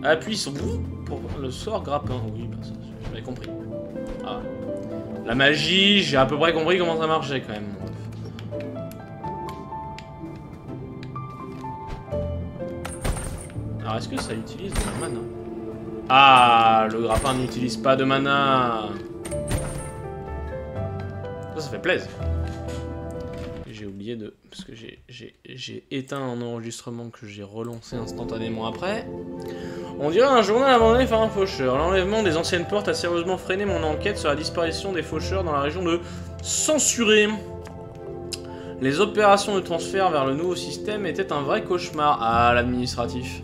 Appuie sur pour le sort grappin. Oui, bah ça, j'avais compris. Ah. La magie, j'ai à peu près compris comment ça marchait quand même. Alors, est-ce que ça utilise de la mana? Ah, le grappin n'utilise pas de mana. Ça fait plaisir. J'ai oublié de... Parce que j'ai éteint un enregistrement que j'ai relancé instantanément après. On dirait un journal abandonné par un faucheur. L'enlèvement des anciennes portes a sérieusement freiné mon enquête sur la disparition des faucheurs dans la région de Censuré. Les opérations de transfert vers le nouveau système étaient un vrai cauchemar. Ah, l'administratif.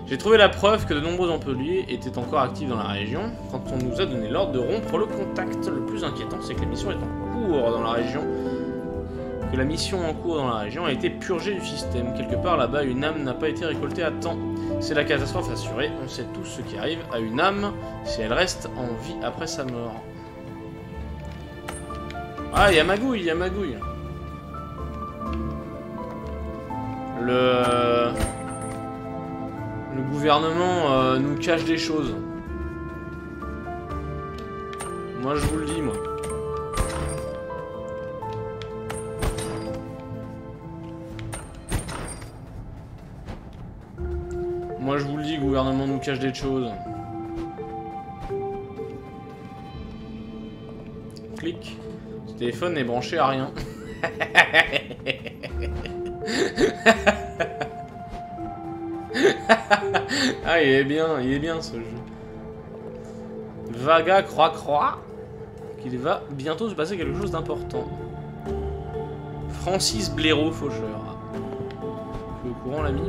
J'ai trouvé la preuve que de nombreux employés étaient encore actifs dans la région quand on nous a donné l'ordre de rompre le contact. Le plus inquiétant, c'est que la mission est en cours dans la région. Que la mission en cours dans la région a été purgée du système. Quelque part là-bas, une âme n'a pas été récoltée à temps. C'est la catastrophe assurée. On sait tous ce qui arrive à une âme si elle reste en vie après sa mort. Ah, il y a magouille, il y a magouille. Le gouvernement nous cache des choses. Moi, je vous le dis, moi. Moi, je vous le dis, le gouvernement nous cache des choses. Clic. Ce téléphone n'est branché à rien. Ah, il est bien ce jeu. Vaga croix qu'il va bientôt se passer quelque chose d'important. Francis Blaireau faucheur. Tu es au courant, l'ami?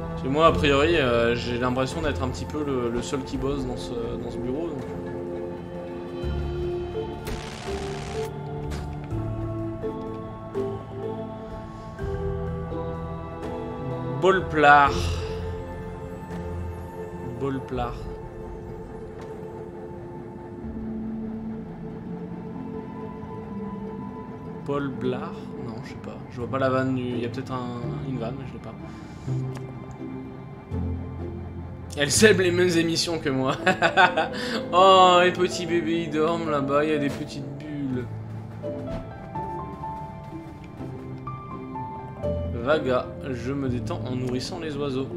Parce que moi, a priori, j'ai l'impression d'être un petit peu le seul qui bosse dans ce bureau. Donc... Bolplar. Bolplar. Paul Blard? Non, je sais pas. Je vois pas la vanne du... Il y a peut-être une vanne, mais je l'ai pas. Elle sème les mêmes émissions que moi. Oh, les petits bébés, ils dorment là-bas. Il y a des petites bulles. Vaga, je me détends en nourrissant les oiseaux.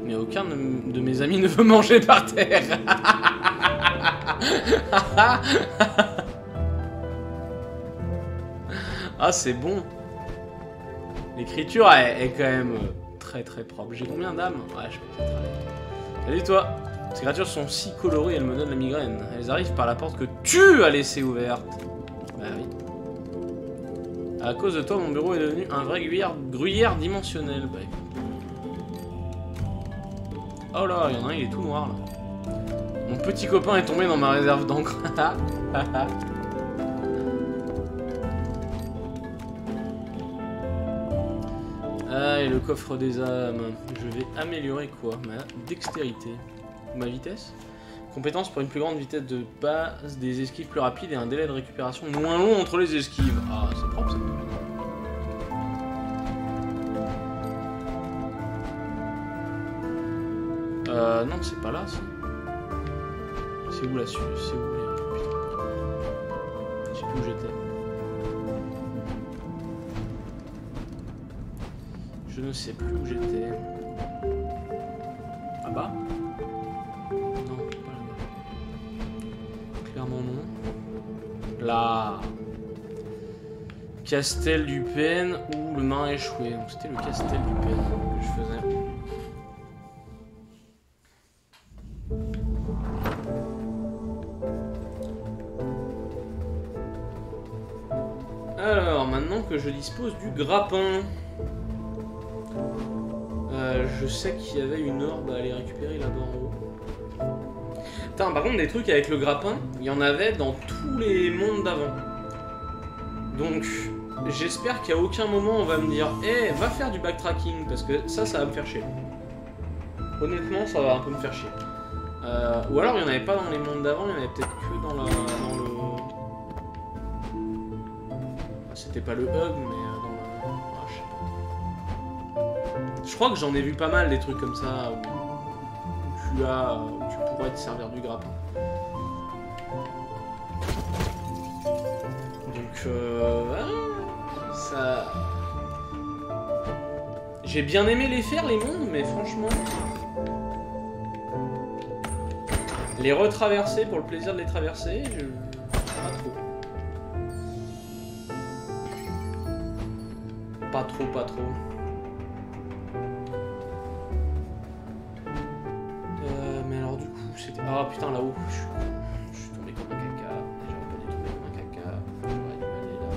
Mais aucun de mes amis ne veut manger par terre. Ah, c'est bon. L'écriture est quand même très très propre. J'ai combien d'âmes? Ouais, je peux peut-être aller. Salut toi. Ces créatures sont si colorées, elles me donnent la migraine. Elles arrivent par la porte que tu as laissée ouverte. Bah oui. À cause de toi, mon bureau est devenu un vrai gruyère dimensionnel. Bah, oh là, il y en a un, il est tout noir là. Mon petit copain est tombé dans ma réserve d'encre. Ah, et le coffre des âmes. Je vais améliorer quoi? Ma dextérité. Ma vitesse? Compétence pour une plus grande vitesse de base, des esquives plus rapides et un délai de récupération moins long entre les esquives. Ah, c'est propre ça. Non, c'est pas là, ça. C'est où là-dessus? C'est où les... Putain. Je sais plus où j'étais. Je ne sais plus où j'étais. Là-bas? Non, pas là-bas. Clairement non. Là. Castel du Pen ou le marin échoué. Donc c'était le Castel du Pen que je faisais. Alors, maintenant que je dispose du grappin, je sais qu'il y avait une orbe à aller récupérer là-bas en haut. Putain, par contre, des trucs avec le grappin, il y en avait dans tous les mondes d'avant. Donc, j'espère qu'à aucun moment on va me dire « Eh, va faire du backtracking » parce que ça va me faire chier. Honnêtement, ça va un peu me faire chier. Ou alors, il n'y en avait pas dans les mondes d'avant, il y en avait peut-être que dans le... C'était pas le hub, mais dans le... Ah, je sais pas. Je crois que j'en ai vu pas mal des trucs comme ça où tu pourrais te servir du grappin. Donc ça... J'ai bien aimé les faire les mondes, mais franchement... Les retraverser pour le plaisir de les traverser, pas trop. Pas trop, pas trop. Mais alors du coup, c'était... Ah putain, là-haut, je suis tombé comme un caca. J'aurais pas dû tomber comme un caca. J'aurais dû aller là.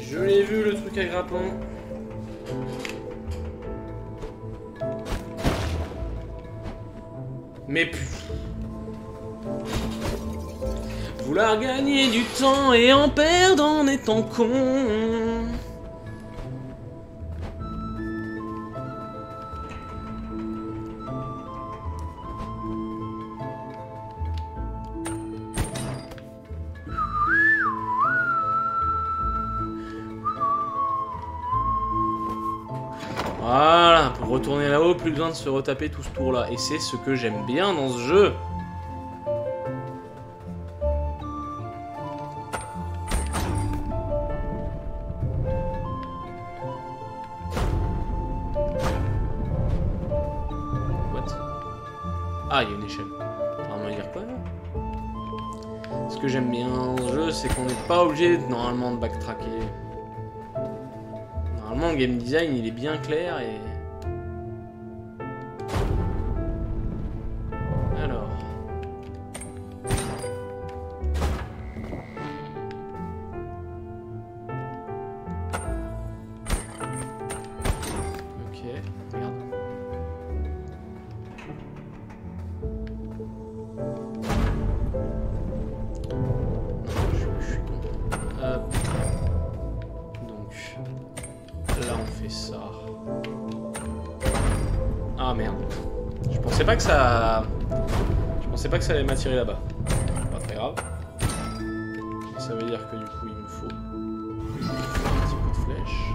Je l'ai vu, le truc à grappin. Mais putain. Vouloir gagner du temps et en perdre en étant con. Voilà, pour retourner là-haut, plus besoin de se retaper tout ce tour-là. Et c'est ce que j'aime bien dans ce jeu. Ah, il y a une échelle. On va me dire quoi là? Ce que j'aime bien dans ce jeu, c'est qu'on n'est pas obligé normalement de backtracker. Normalement, le game design il est bien clair et. Alors. Ok, regarde. Ça. Ah merde. Je pensais pas que ça allait m'attirer là-bas. Pas très grave. Ça veut dire que du coup il me faut un petit coup de flèche.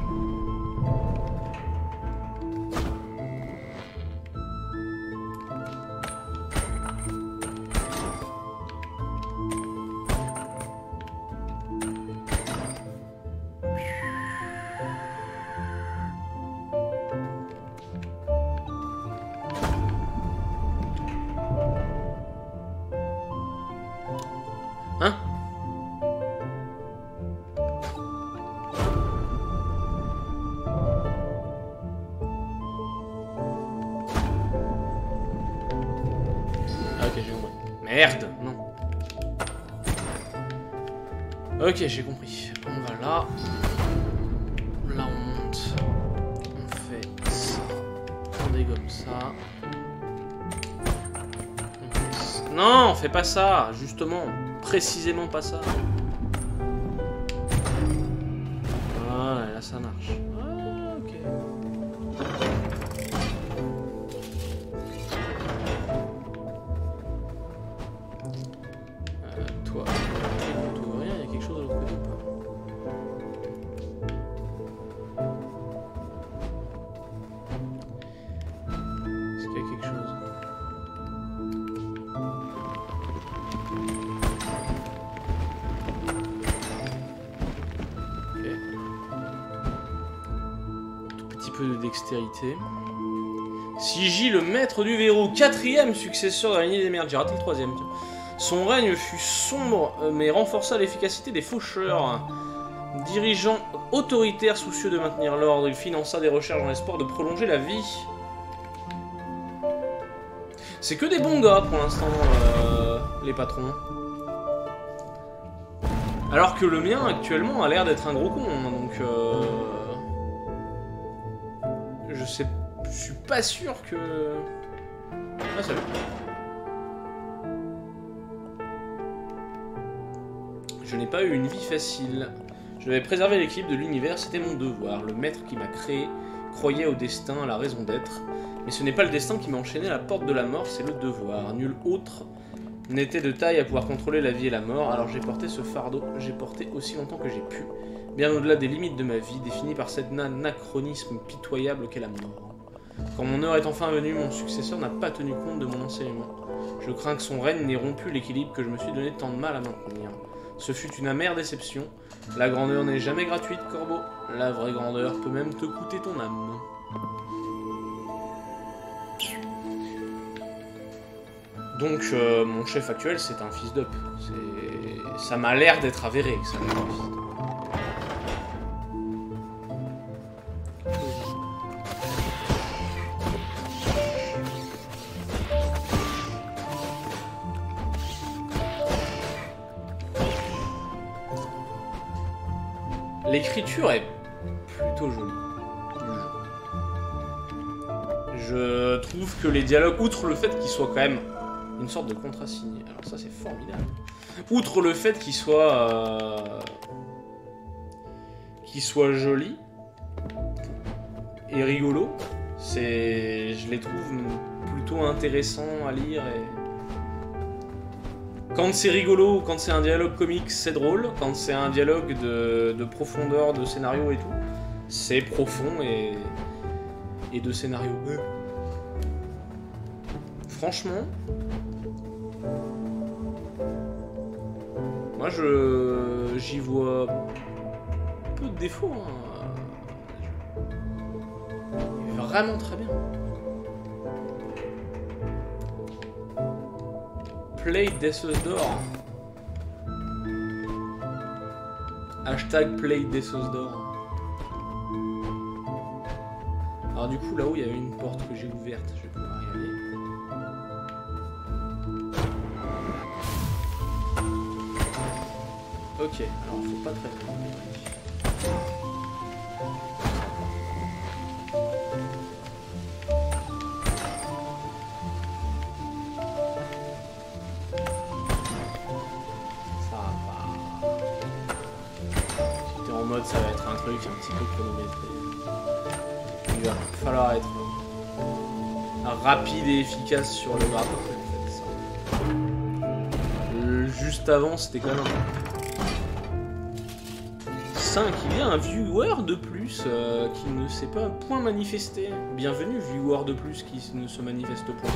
Hein? Ah ok, j'ai compris. Merde, non. Ok, j'ai compris. On va là. Là on monte. On fait ça. On dégomme ça. Non, on fait pas ça, justement. Précisément pas ça. Voilà, là ça marche. Ah, ok. Toi, tu vois rien, il y a quelque chose de l'autre côté ou pas? Est-ce qu'il y a quelque chose? Peu de dextérité. Sigi, le maître du verrou, 4e successeur de la lignée des merdes. J'ai raté le 3e. Son règne fut sombre, mais renforça l'efficacité des faucheurs. Dirigeant autoritaire, soucieux de maintenir l'ordre, il finança des recherches dans l'espoir de prolonger la vie. C'est que des bons gars pour l'instant, les patrons. Alors que le mien, actuellement, a l'air d'être un gros con, hein, donc... Je suis pas sûr que... Ah, salut. Je n'ai pas eu une vie facile. Je devais préserver l'équilibre de l'univers, c'était mon devoir. Le maître qui m'a créé croyait au destin, à la raison d'être. Mais ce n'est pas le destin qui m'a enchaîné à la porte de la mort, c'est le devoir. Nul autre n'était de taille à pouvoir contrôler la vie et la mort, alors j'ai porté ce fardeau, j'ai porté aussi longtemps que j'ai pu. bien au-delà des limites de ma vie, définies par cet anachronisme pitoyable qu'est la mort. Quand mon heure est enfin venue, mon successeur n'a pas tenu compte de mon enseignement. Je crains que son règne n'ait rompu l'équilibre que je me suis donné tant de mal à maintenir. Ce fut une amère déception. La grandeur n'est jamais gratuite, Corbeau. La vraie grandeur peut même te coûter ton âme. Donc, mon chef actuel, c'est un fils d'up. Ça m'a l'air d'être avéré que ça va être un fils d'up. L'écriture est plutôt jolie du jeu. Je trouve que les dialogues, outre le fait qu'ils soient quand même une sorte de contrat signé, alors ça c'est formidable. Outre le fait qu'ils soient jolis et rigolos, je les trouve plutôt intéressants à lire. Quand c'est rigolo, quand c'est un dialogue comique, c'est drôle. Quand c'est un dialogue de profondeur, de scénario et tout, c'est profond et de scénario. Franchement, moi j'y vois peu de défauts. Hein. Il est vraiment très bien. Play Death's Door. Hashtag Play Death's Door. Alors du coup là-haut il y avait une porte que j'ai ouverte, je vais pouvoir y aller. Ok, alors faut pas très loin. Ça va être un truc un petit peu chronométré. Il va falloir être rapide et efficace sur le grappin. Juste avant, c'était quand même un... 5, il y a un viewer de plus qui ne s'est pas point manifesté. Bienvenue, viewer de plus qui ne se manifeste point.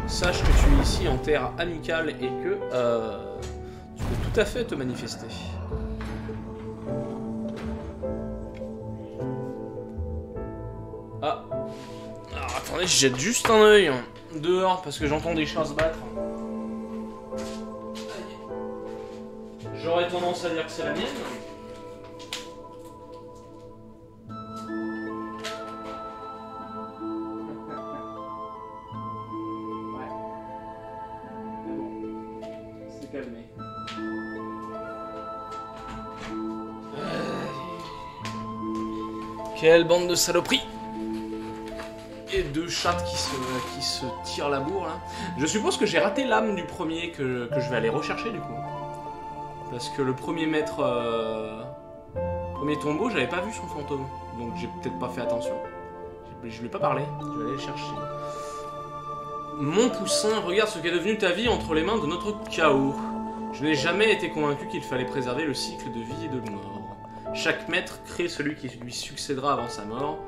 Sache que tu es ici en terre amicale et que... tout à fait te manifester. Ah. Alors attendez, je jette juste un œil dehors parce que j'entends des chats se battre. J'aurais tendance à dire que c'est la mienne. Ouais. C'est calmé. Quelle bande de saloperies! Et deux chattes qui se tirent la bourre là. Je suppose que j'ai raté l'âme du premier que je vais aller rechercher du coup. Parce que le premier maître... premier tombeau, j'avais pas vu son fantôme. Donc j'ai peut-être pas fait attention. Je lui ai pas parlé. Je vais aller le chercher. Mon poussin, regarde ce qu'est devenu ta vie entre les mains de notre chaos. Je n'ai jamais été convaincu qu'il fallait préserver le cycle de vie et de mort. Chaque maître crée celui qui lui succédera avant sa mort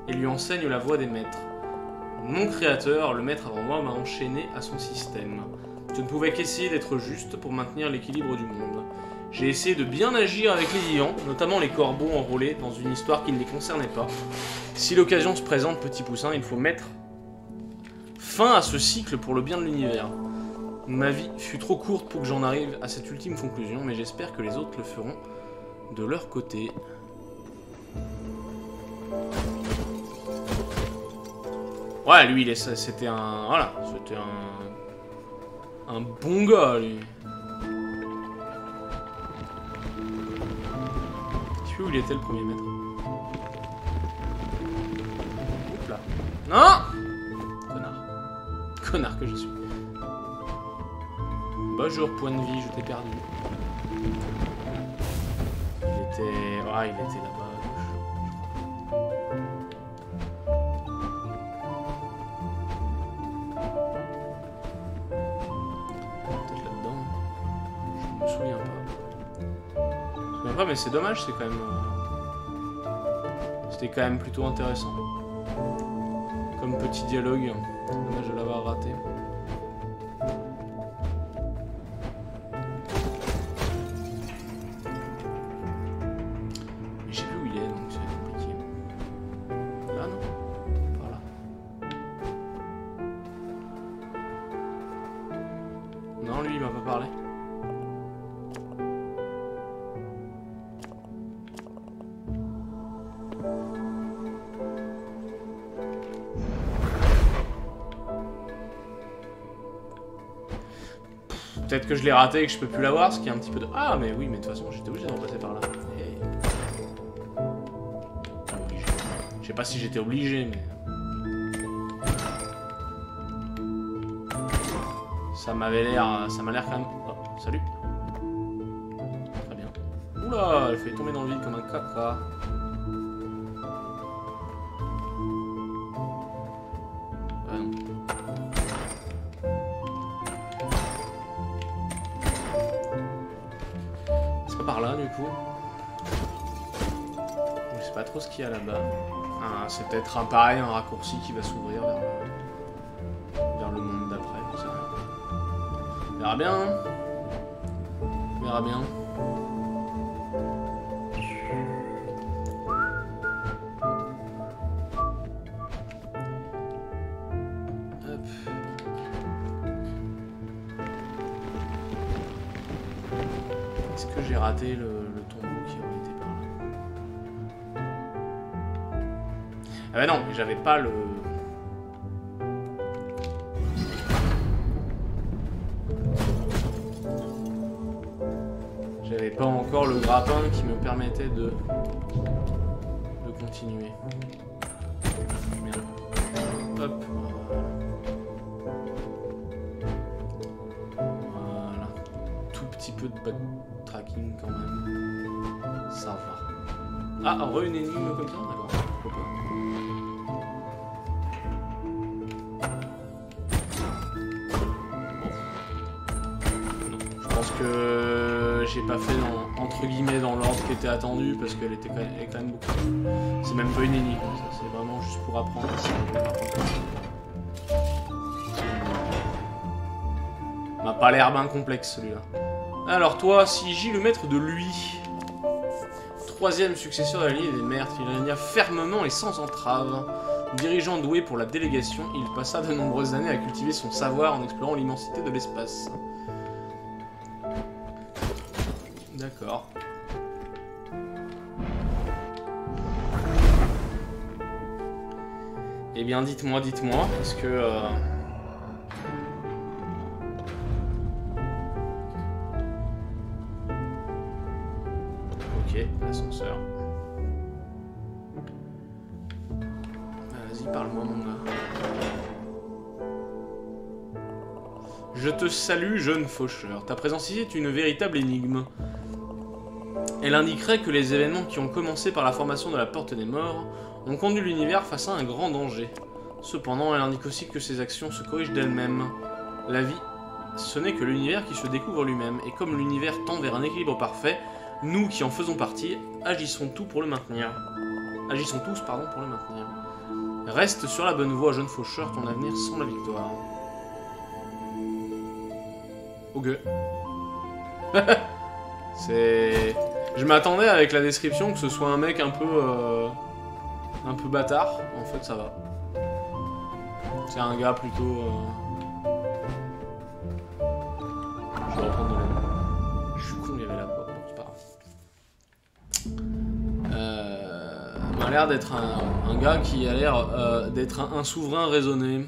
et lui enseigne la voie des maîtres. Mon créateur, le maître avant moi, m'a enchaîné à son système. Je ne pouvais qu'essayer d'être juste pour maintenir l'équilibre du monde. J'ai essayé de bien agir avec les vivants, notamment les corbeaux enrôlés dans une histoire qui ne les concernait pas. Si l'occasion se présente, petit poussin, il faut mettre fin à ce cycle pour le bien de l'univers. Ma vie fut trop courte pour que j'en arrive à cette ultime conclusion, mais j'espère que les autres le feront de leur côté. Ouais, lui, c'était un... Voilà, c'était un bon gars, lui. Tu sais où il était, le premier maître? Oups là. Non! Connard. Connard que je suis. Bonjour, point de vie, je t'ai perdu. Il était... Ah, il était là-bas. souviens pas. Je me souviens pas, mais c'est dommage, c'est quand même... C'était quand même plutôt intéressant. Comme petit dialogue. C'est dommage de l'avoir raté. Mais je sais plus où il est, donc c'est compliqué. Là, non? Par là. Non, lui, il m'a pas parlé. Peut-être que je l'ai raté et que je peux plus l'avoir, ce qui est un petit peu de... Ah, mais oui, mais de toute façon, j'étais obligé d'en passer par là. Hey. Je sais pas si j'étais obligé, mais... Ça m'avait l'air... Ça m'a l'air quand même... Oh, salut. Très bien. Oula, elle fait tomber dans le vide comme un caca. Par là du coup. Je sais pas trop ce qu'il y a là-bas. Ah, c'est peut-être un pareil, un raccourci qui va s'ouvrir vers le monde d'après, je sais rien. On verra bien. On verra bien. Hop. Est-ce que j'ai raté le tombeau qui aurait été par là? Ah bah non, mais j'avais pas le... J'avais pas encore le grappin qui me permettait de continuer. Merde. Hop. Voilà. Tout petit peu de backtracking quand même. Ça va. Ah, une énigme comme ça? D'accord. Pourquoi pas. Je pense que j'ai pas fait entre guillemets dans l'ordre qui était attendu parce qu'elle était quand même beaucoup. C'est même pas une énigme, ça c'est vraiment juste pour apprendre. M'a pas l'air bien complexe celui-là. Alors toi, si J le maître de lui, troisième successeur de la lignée des maîtres, il régna fermement et sans entrave. Dirigeant doué pour la délégation, il passa de nombreuses années à cultiver son savoir en explorant l'immensité de l'espace. D'accord. Eh bien, dites-moi, parce que... Ok, l'ascenseur. Vas-y, parle-moi, mon gars. Je te salue, jeune faucheur. Ta présence ici est une véritable énigme. Elle indiquerait que les événements qui ont commencé par la formation de la Porte des Morts ont conduit l'univers face à un grand danger. Cependant, elle indique aussi que ces actions se corrigent d'elles-mêmes. La vie, ce n'est que l'univers qui se découvre lui-même, et comme l'univers tend vers un équilibre parfait, nous qui en faisons partie, agissons tous pour le maintenir. Reste sur la bonne voie, jeune faucheur, ton avenir sans la victoire. Ok. C'est... Je m'attendais avec la description que ce soit un mec un peu bâtard. En fait, ça va. C'est un gars plutôt... Je vais reprendre de l'aide. Je suis con, il y avait la porte. Bon, c'est pas grave. Il a l'air d'être un gars qui a l'air d'être un souverain raisonné.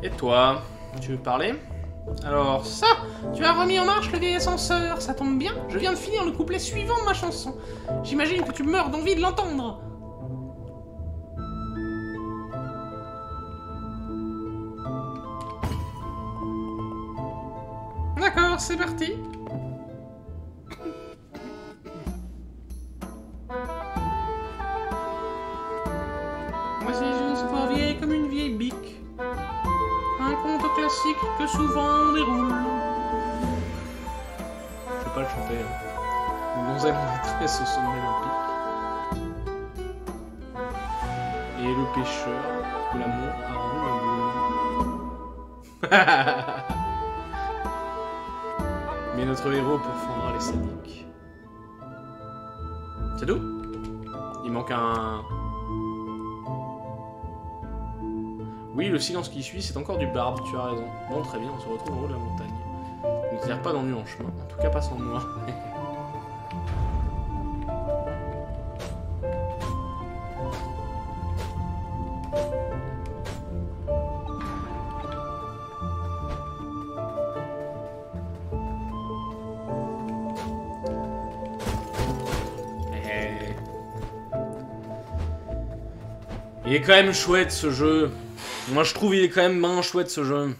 Et toi, tu veux parler? Alors ça, tu as remis en marche le vieil ascenseur, ça tombe bien, je viens de finir le couplet suivant de ma chanson. J'imagine que tu meurs d'envie de l'entendre. D'accord, c'est parti. Moi aussi, comme une vieille bique. Un conte classique que souvent on déroule. Je vais pas le chanter. Hein. Une donzelle en détresse au sommet d'un pic. Et le pêcheur que l'amour a rendu. Mais notre héros pourfendra les sadiques. C'est tout? Il manque un... Oui, le silence qui suit, c'est encore du barbe, tu as raison. Bon, très bien, on se retrouve en haut de la montagne. Ne tire pas d'ennui en chemin, en tout cas pas sans moi. Il est quand même chouette ce jeu. Moi je trouve il est quand même bien chouette ce jeu.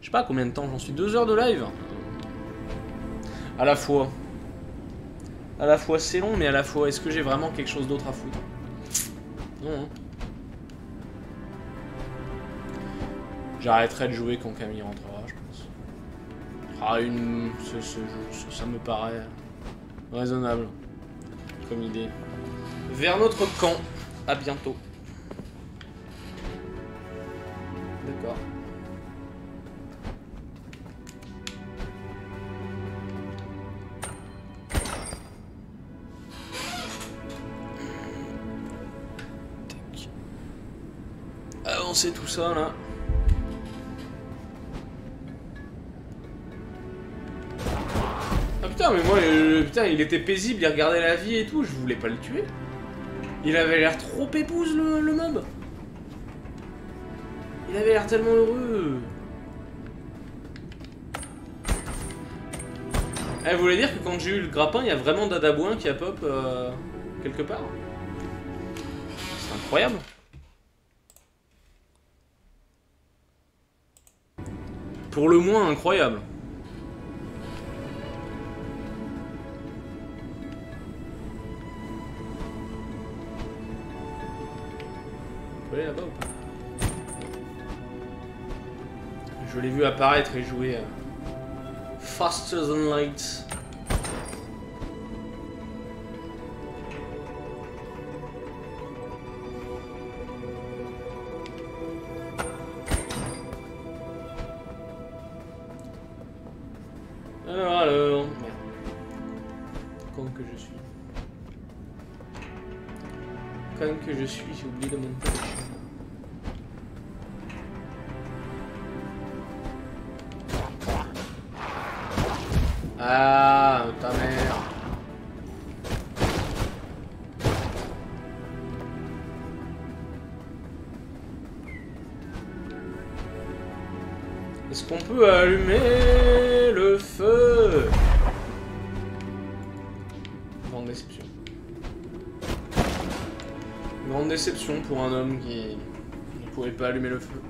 Je sais pas combien de temps j'en suis. 2 heures de live. À la fois c'est long, mais à la fois est-ce que j'ai vraiment quelque chose d'autre à foutre? Non. Hein. J'arrêterai de jouer quand Camille rentrera, je pense. Ah ça me paraît raisonnable comme idée. Vers notre camp. À bientôt. D'accord. Tac. Avancer tout ça là. Ah putain, mais moi, putain, il était paisible, il regardait la vie et tout, je voulais pas le tuer. Il avait l'air trop épouse le mob. Il avait l'air tellement heureux. Eh, vous voulez dire que quand j'ai eu le grappin, il y a vraiment Dadabouin qui a pop quelque part? C'est incroyable. Pour le moins incroyable. Vous voyez là-bas ou pas? Je l'ai vu apparaître et jouer Faster Than Light. Alors... Comme que je suis. Comme que je suis, j'ai oublié de monter. Ah, ta mère. Est-ce qu'on peut allumer le feu? Grande déception. Grande déception pour un homme qui ne pouvait pas allumer le feu.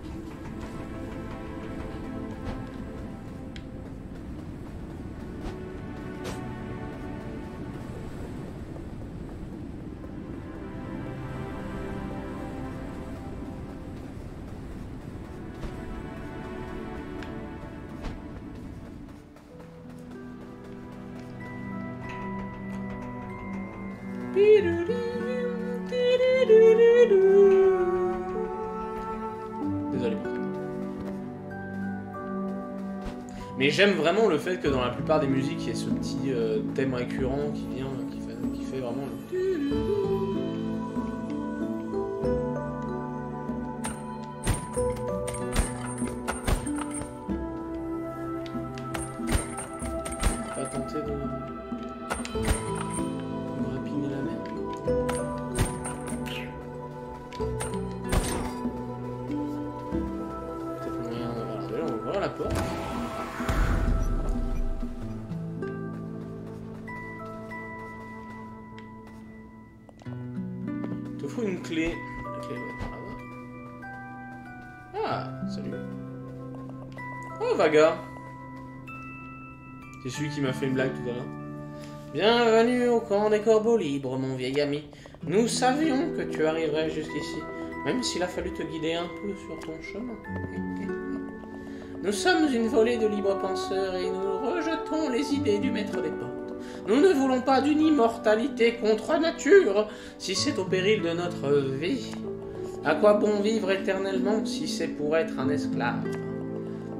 Désolé. Mais j'aime vraiment le fait que dans la plupart des musiques, il y ait ce petit thème récurrent qui vient, qui fait vraiment le... Pas tenter de... rapiner la mer. Peut-être moyen de... Alors déjà, on va ouvrir la porte. Il te faut une clé. La clé doit être par là-bas. Ah, salut. Oh, Vaga. C'est celui qui m'a fait une blague tout à l'heure. Bienvenue au camp des corbeaux libres, mon vieil ami. Nous savions que tu arriverais jusqu'ici. Même s'il a fallu te guider un peu sur ton chemin. Nous sommes une volée de libres penseurs et nous rejetons les idées du maître des portes. Nous ne voulons pas d'une immortalité contre nature, si c'est au péril de notre vie. À quoi bon vivre éternellement si c'est pour être un esclave?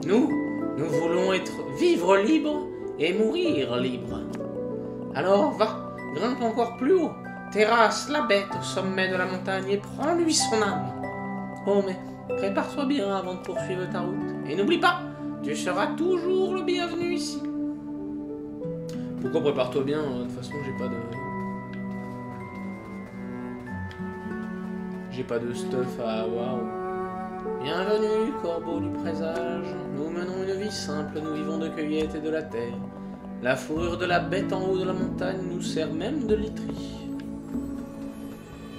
Nous voulons vivre libre et mourir libre. Alors va, grimpe encore plus haut, terrasse la bête au sommet de la montagne et prends-lui son âme. Oh mais, prépare-toi bien avant de poursuivre ta route. Et n'oublie pas, tu seras toujours le bienvenu ici. Pourquoi prépare-toi bien? De toute façon, j'ai pas de stuff à avoir. Bienvenue, corbeau du présage. Nous menons une vie simple, nous vivons de cueillette et de la terre. La fourrure de la bête en haut de la montagne nous sert même de literie.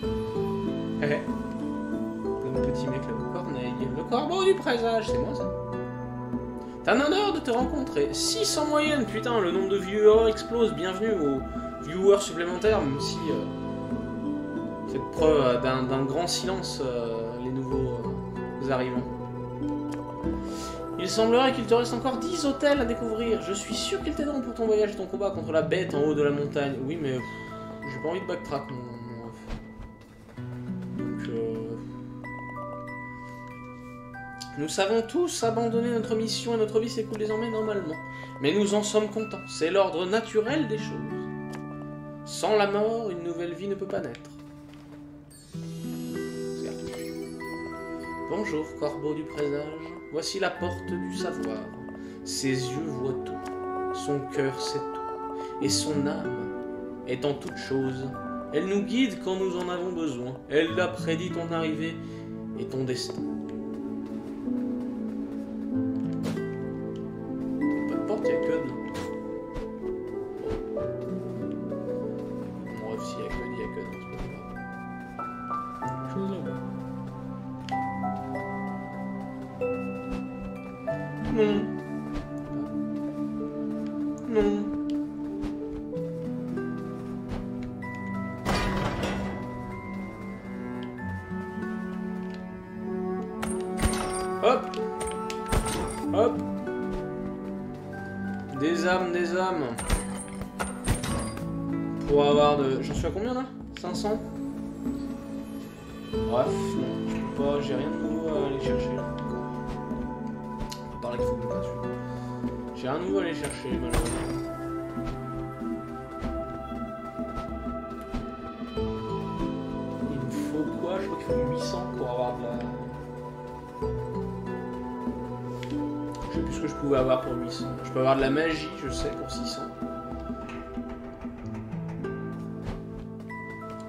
Comme petit mec là, Corneille. Le corbeau du présage, c'est moi ça. T'as l'honneur de te rencontrer. 6 en moyenne, putain, le nombre de viewers explose. Bienvenue aux viewers supplémentaires, même si faites preuve d'un grand silence, les nouveaux arrivants. Il semblerait qu'il te reste encore 10 hôtels à découvrir. Je suis sûr qu'ils t'aideront pour ton voyage et ton combat contre la bête en haut de la montagne. Oui, mais j'ai pas envie de backtrack, mon ref. Donc, nous savons tous abandonner notre mission et notre vie s'écoule désormais normalement. Mais nous en sommes contents. C'est l'ordre naturel des choses. Sans la mort, une nouvelle vie ne peut pas naître. Bonjour, corbeau du présage. Voici la porte du savoir. Ses yeux voient tout. Son cœur sait tout. Et son âme est en toutes choses. Elle nous guide quand nous en avons besoin. Elle a prédit ton arrivée et ton destin. Pas de porte, il y a code. Bon, bref, s'il y a code, il y a code. C'est pas grave. Quelque chose là-bas. Non. Non. Hop. Hop. Des âmes, des âmes. Pour avoir de... J'en suis à combien là? 500? Bref, non, je peux pas, j'ai rien de nouveau à aller chercher là. Parler de fou là-dessus. J'ai un nouveau à aller chercher, malheureusement. Il me faut quoi? Je crois qu'il faut 800 pour avoir de la... Je sais plus ce que je pouvais avoir pour 800. Je peux avoir de la magie, je sais, pour 600.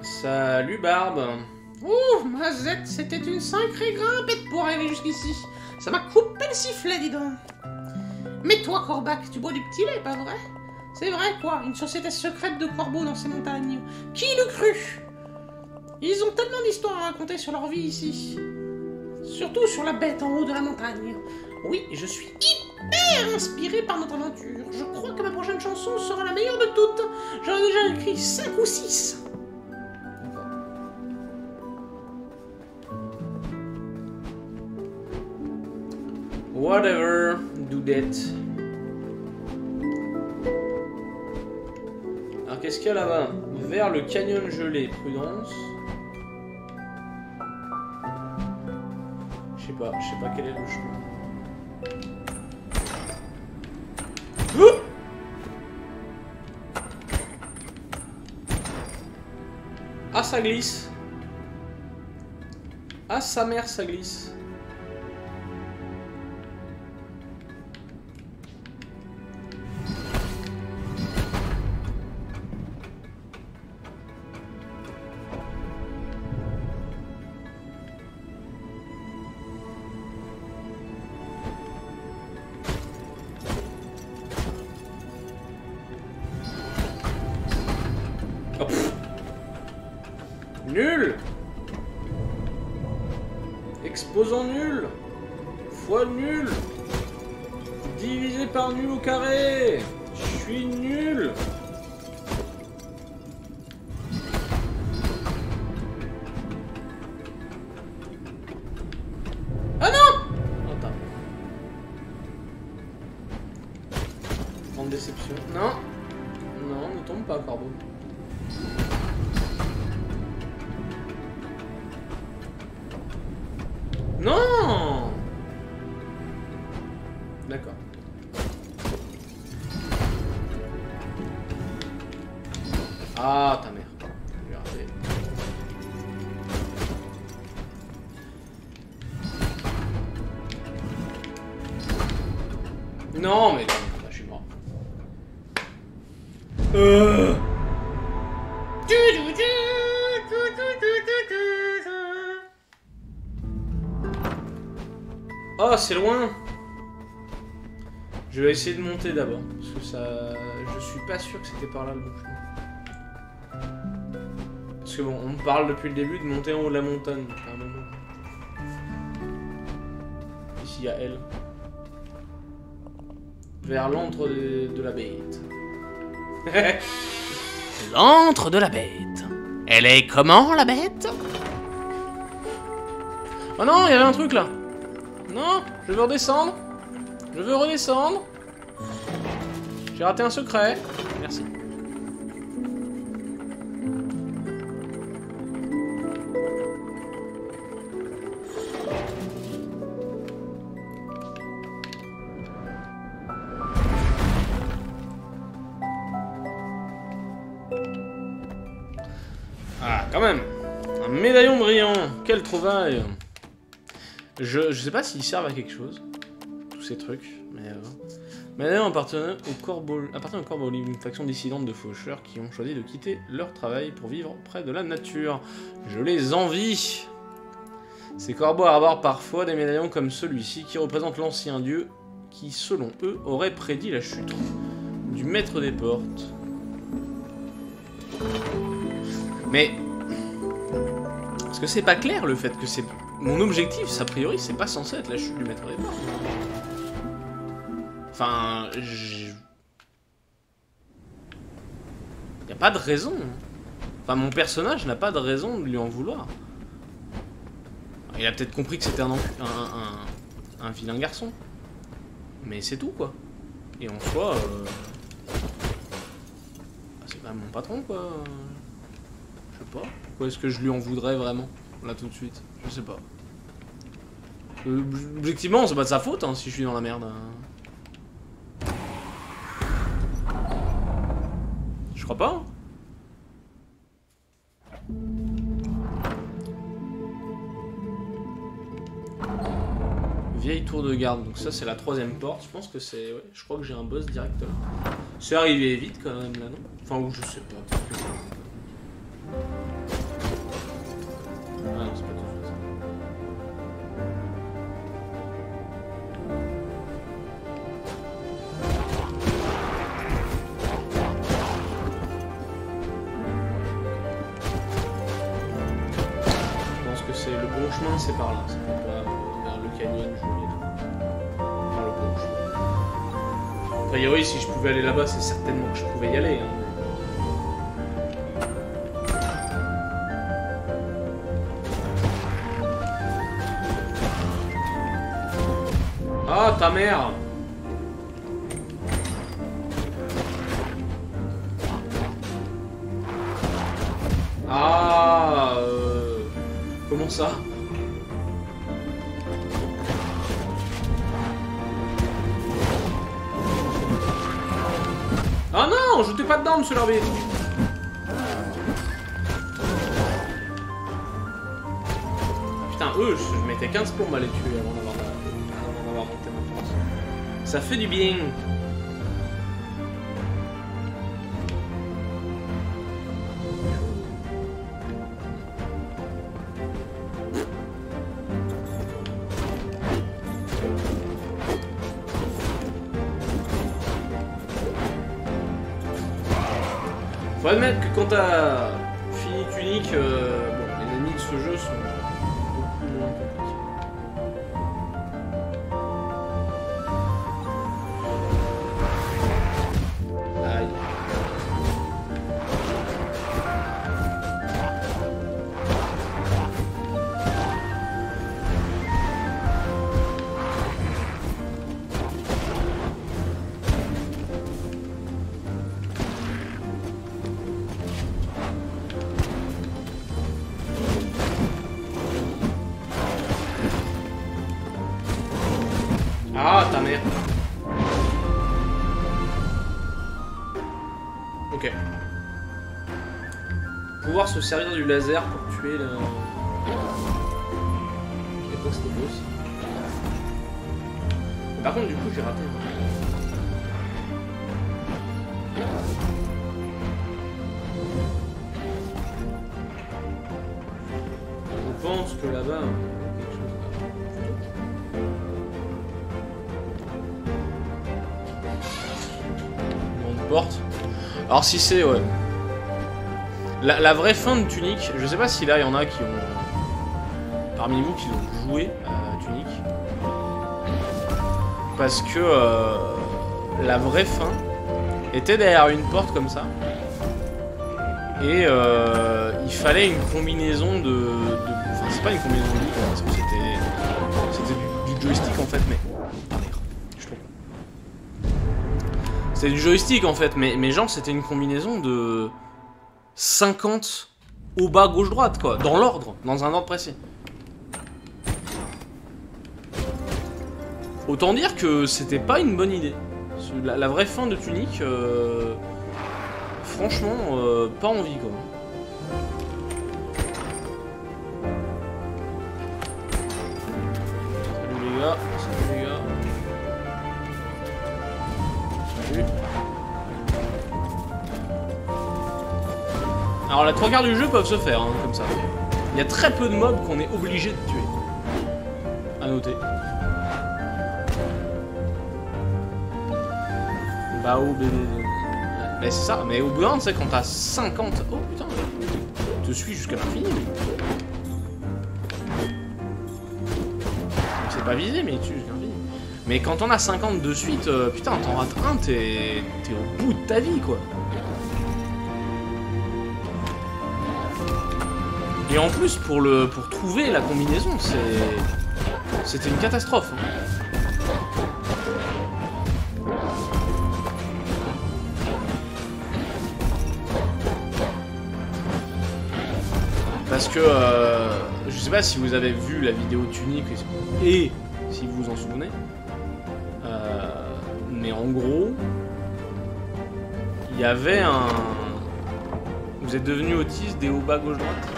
Salut Barbe. Ouh, Mazette, c'était une sacrée grimpette pour arriver jusqu'ici. Ça m'a coupé le sifflet, dis donc. Mais toi, Corbac, tu bois du petit lait, pas vrai? C'est vrai, quoi, une société secrète de corbeaux dans ces montagnes. Qui l'eût cru? Ils ont tellement d'histoires à raconter sur leur vie ici. Surtout sur la bête en haut de la montagne. Oui, je suis hyper inspiré par notre aventure. Je crois que ma prochaine chanson sera la meilleure de toutes. J'en ai déjà écrit 5 ou 6. Whatever, do that. Alors qu'est-ce qu'il y a là-bas? Vers le canyon gelé, prudence. Je sais pas quel est le chemin. Ah, ça glisse. Ah, sa mère, ça glisse. Nul. Exposant nul. Fois nul. Divisé par nul au carré. Je suis nul. grande déception. Non. Non, ne tombe pas, corbeau. Non. D'accord. Ah, ta mère. Je vais rater. Non, mais là, je suis mort. Oh, c'est loin. Je vais essayer de monter d'abord, parce que ça... Je suis pas sûr que c'était par là le bon chemin. Parce que bon, on me parle depuis le début de monter en haut de la montagne. À un moment. Ici, il y a elle. Vers l'antre de la bête. L'antre de la bête. Elle est comment, la bête? Oh non, il y avait un truc là. Non, je veux redescendre. Je veux redescendre. J'ai raté un secret. Merci. Ah, quand même. Un médaillon brillant. Quelle trouvaille. Je sais pas s'ils servent à quelque chose. Tous ces trucs. Mais médaillon appartenant au corbeau libre, une faction dissidente de faucheurs qui ont choisi de quitter leur travail pour vivre près de la nature. Je les envie. Ces corbeaux arborent parfois des médaillons comme celui-ci qui représente l'ancien dieu qui, selon eux, aurait prédit la chute du maître des portes. Mais... Est-ce que c'est pas clair le fait que c'est... Mon objectif, a priori, c'est pas censé être la chute du maître des portes. Enfin... Y a pas de raison. Enfin, mon personnage n'a pas de raison de lui en vouloir. Il a peut-être compris que c'était un vilain garçon. Mais c'est tout, quoi. Et en soi... c'est quand même mon patron, quoi. Je sais pas. Pourquoi est-ce que je lui en voudrais vraiment, là, tout de suite? Je sais pas. Objectivement, c'est pas de sa faute, hein, si je suis dans la merde. Je crois pas. Vieille tour de garde, donc ça c'est la troisième porte. Je pense que c'est... Ouais, je crois que j'ai un boss direct là. C'est arrivé vite quand même là, non? Enfin, ou je sais pas. Ah non, c'est pas tout de suite. Je pense que c'est le bon chemin, c'est par là. C'est pas vers le canyon, je voulais. Enfin, le bon chemin. A priori, si je pouvais aller là-bas, c'est certainement que je pouvais y aller. Hein. Ah, ta mère! Ah, comment ça? Ah non, jetez pas dedans, monsieur l'arbitre! Putain, eux, je mettais 15 plombs à les tuer avant d'avoir monté ma force. Ça fait du bien! Faut admettre que quand t'as fini Tunic, bon, les ennemis de ce jeu sont beaucoup moins compliqués. Aïe. Ah, ta mère. Ok. Pouvoir se servir du laser pour tuer le... Je sais pas que c'était beau aussi. Par contre, du coup, j'ai raté. Je pense que là-bas, quelque chose. Une porte. Alors si c'est, ouais. La vraie fin de Tunic, je sais pas si là il y en a qui ont... Parmi vous qui ont joué à Tunic. Parce que la vraie fin était derrière une porte comme ça. Et il fallait une combinaison de... Enfin c'est pas une combinaison de livres, parce que c'était du joystick en fait, mais... Ah merde, je trouve. C'était du joystick en fait, mais genre c'était une combinaison de 50 au bas gauche-droite quoi, dans l'ordre, dans un ordre précis. Autant dire que c'était pas une bonne idée. La vraie fin de Tunic, franchement, pas envie quoi. Salut les gars, salut les gars. Salut. Alors la 3/4 du jeu peuvent se faire, hein, comme ça. Il y a très peu de mobs qu'on est obligé de tuer. À noter. Bah oh bébé. Mais c'est ça, mais au bout d'un, tu sais, quand t'as 50... Oh putain, je te suis jusqu'à l'infini. C'est pas visé, mais tu jusqu'à l'infini. Mais quand on a 50 de suite, putain, t'en rates un, t'es au bout de ta vie, quoi. Et en plus, pour trouver la combinaison, c'était une catastrophe. Hein. Parce que, je sais pas si vous avez vu la vidéo Tunic et si vous vous en souvenez, mais en gros, il y avait un... Vous êtes devenu autiste des hauts bas gauche droite?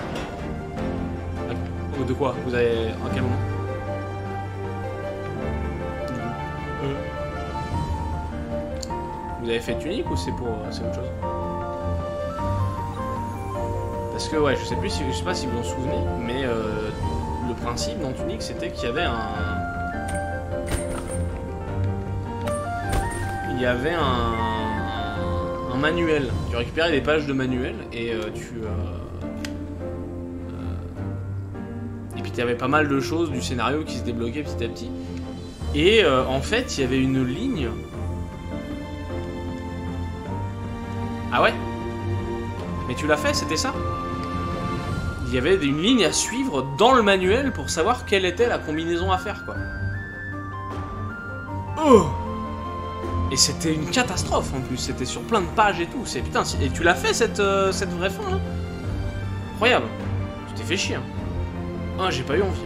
De quoi? Vous avez... À quel moment? Vous avez fait Tunic ou c'est pour... c'est autre chose? Parce que ouais, je sais pas si vous en souvenez, mais le principe dans Tunic c'était qu'il y avait un manuel. Tu récupérais des pages de manuel et et puis il y avait pas mal de choses du scénario qui se débloquaient petit à petit. Et en fait, il y avait une ligne. Ah ouais? Mais tu l'as fait, c'était ça? Il y avait une ligne à suivre dans le manuel pour savoir quelle était la combinaison à faire, quoi. Oh! Et c'était une catastrophe en plus, c'était sur plein de pages et tout. C'est putain, et tu l'as fait cette vraie fin là? Incroyable. Tu t'es fait chier. Hein. Ah, j'ai pas eu envie.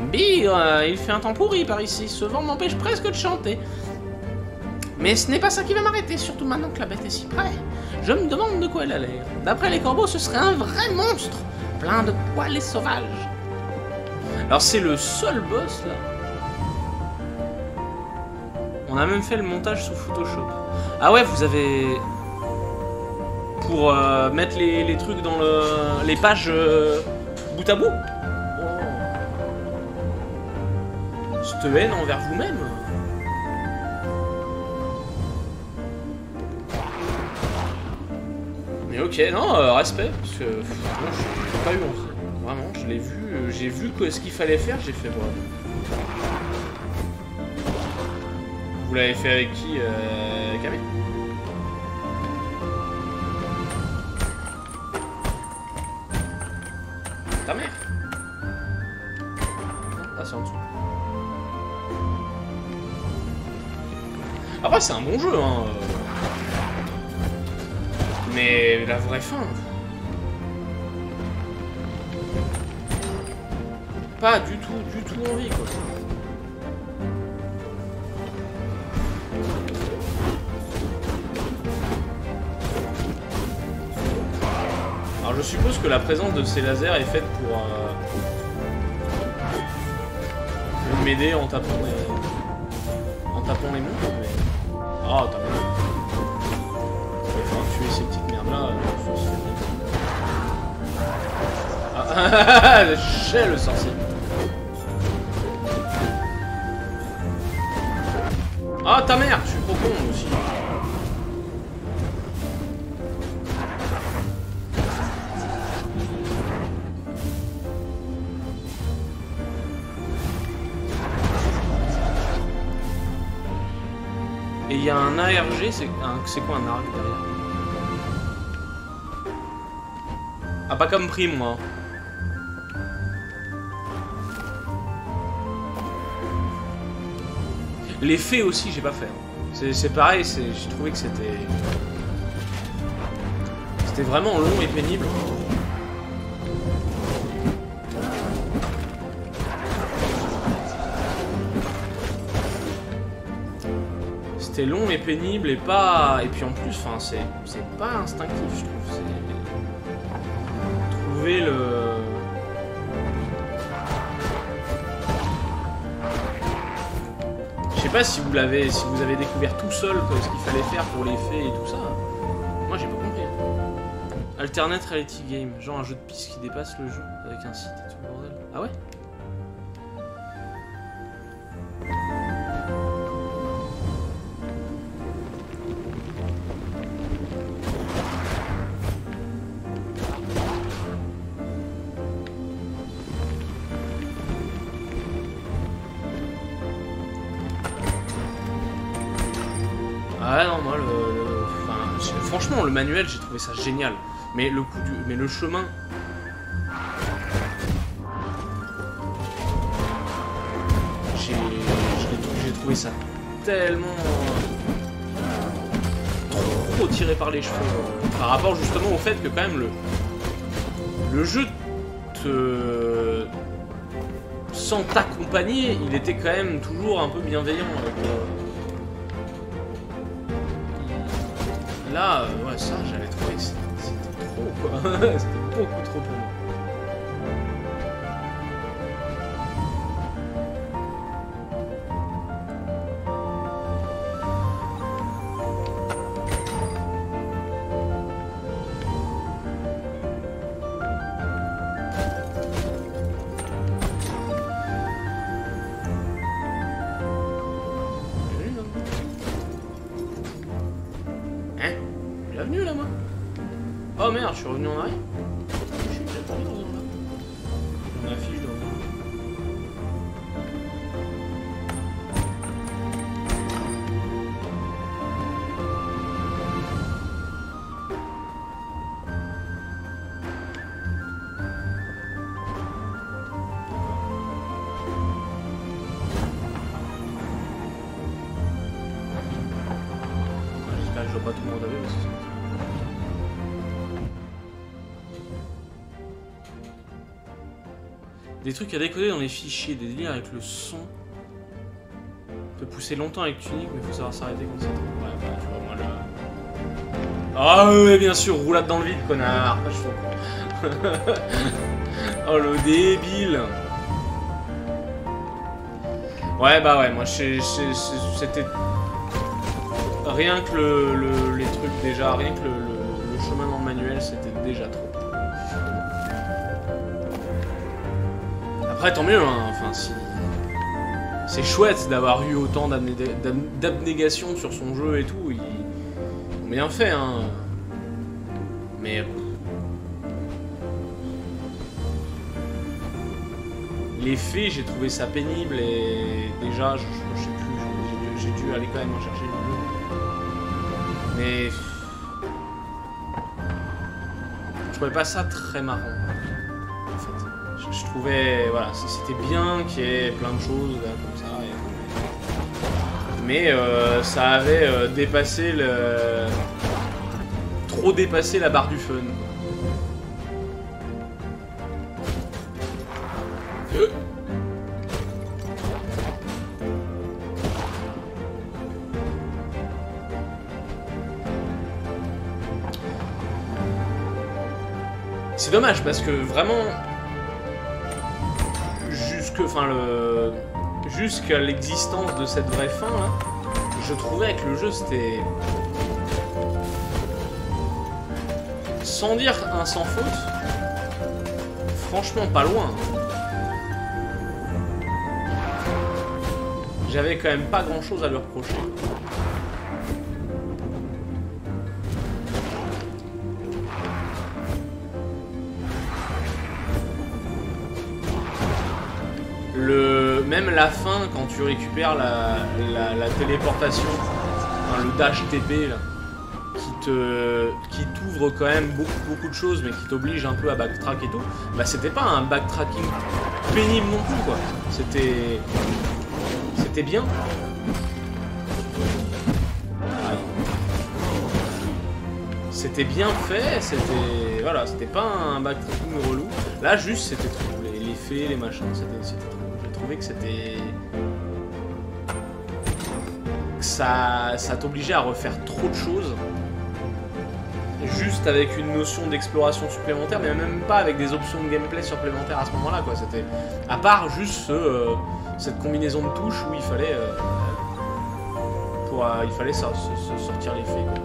Bire, il fait un temps pourri par ici. Ce vent m'empêche presque de chanter. Mais ce n'est pas ça qui va m'arrêter, surtout maintenant que la bête est si près. Je me demande de quoi elle a l'air. D'après les corbeaux, ce serait un vrai monstre, plein de poils et sauvage. Alors c'est le seul boss là. On a même fait le montage sous Photoshop. Ah ouais, vous avez... Pour mettre les trucs dans les pages bout à bout. Oh. Cette haine envers vous-même. Mais ok, non, respect, parce que moi j'ai pas eu envie. Vraiment, je l'ai vu, j'ai vu ce qu'il fallait faire, j'ai fait bravo. Vous l'avez fait avec qui, Camille? Ta mère? Ah, c'est en dessous. Après, c'est un bon jeu, hein. Mais la vraie fin... pas du tout envie, quoi. Alors je suppose que la présence de ces lasers est faite pour m'aider en tapant les monstres, mais... Ah, t'as raison. Il va falloir tuer ces petites merdes là. Ah, chez le sorcier. Ah, ta mère, je suis trop con aussi. Et il y a un ARG, c'est quoi un ARG derrière? Ah, pas comme prime, moi. Les fées aussi, j'ai pas fait. C'est pareil, j'ai trouvé que c'était vraiment long et pénible. C'était long et pénible et pas... Et puis en plus, enfin, c'est pas instinctif, je trouve. C'est... Trouver le... Je sais pas si vous avez découvert tout seul ce qu'il fallait faire pour les fées et tout ça. Moi, j'ai pas compris. Alternate Reality Game, genre un jeu de piste qui dépasse le jeu avec un site et tout le bordel. Ah ouais? Ah non, moi franchement le manuel j'ai trouvé ça génial, mais le chemin. J'ai trouvé ça tellement trop tiré par les cheveux par rapport justement au fait que quand même le jeu sans t'accompagner, il était quand même toujours un peu bienveillant avec là, ouais, ça, j'avais trouvé que c'était trop, quoi. C'était beaucoup trop pour moi. Bienvenue là, moi. Oh merde, je suis revenu en arrière. Je suis peut-être pas revenu là. On affiche dans... J'espère que je vois pas tout le monde avec parce que c'est... Des trucs à décoder dans les fichiers, des délires avec le son. On peut pousser longtemps avec Tunic, mais il faut savoir s'arrêter quand c'est trop. Ouais, bah, tu vois, moi là. Ah, ouais, bien sûr, roulade dans le vide, connard. Je suis oh, le débile. Ouais, bah, ouais, moi, c'était. Rien que les trucs, déjà, rien que le chemin dans le manuel, c'était déjà trop. Après, tant mieux, hein. Enfin, si... C'est chouette d'avoir eu autant d'abnégation sur son jeu et tout. Ils ont bien fait, hein. Mais... Les faits, j'ai trouvé ça pénible et... Déjà, je sais plus, j'ai dû aller quand même en chercher une. Mais... Je trouvais pas ça très marrant. Je trouvais, voilà, c'était bien qu'il y ait plein de choses là, comme ça. Mais ça avait dépassé trop dépassé la barre du fun. C'est dommage parce que vraiment jusqu'à l'existence de cette vraie fin là, je trouvais que le jeu c'était, sans dire un sans faute, franchement pas loin. J'avais quand même pas grand chose à lui reprocher. Même la fin, quand tu récupères la téléportation, enfin, le dash TP, là, qui t'ouvre quand même beaucoup de choses, mais qui t'oblige un peu à backtrack et tout, bah c'était pas un backtracking pénible non plus, quoi. C'était bien. C'était bien fait, c'était... Voilà, c'était pas un backtracking relou. Là, juste, c'était trop. Les faits, les machins, c'était trop. J'ai trouvé que c'était... Ça t'obligeait à refaire trop de choses. Juste avec une notion d'exploration supplémentaire, mais même pas avec des options de gameplay supplémentaires à ce moment-là, quoi. C'était... À part juste cette combinaison de touches où il fallait... il fallait se sortir les faits, quoi.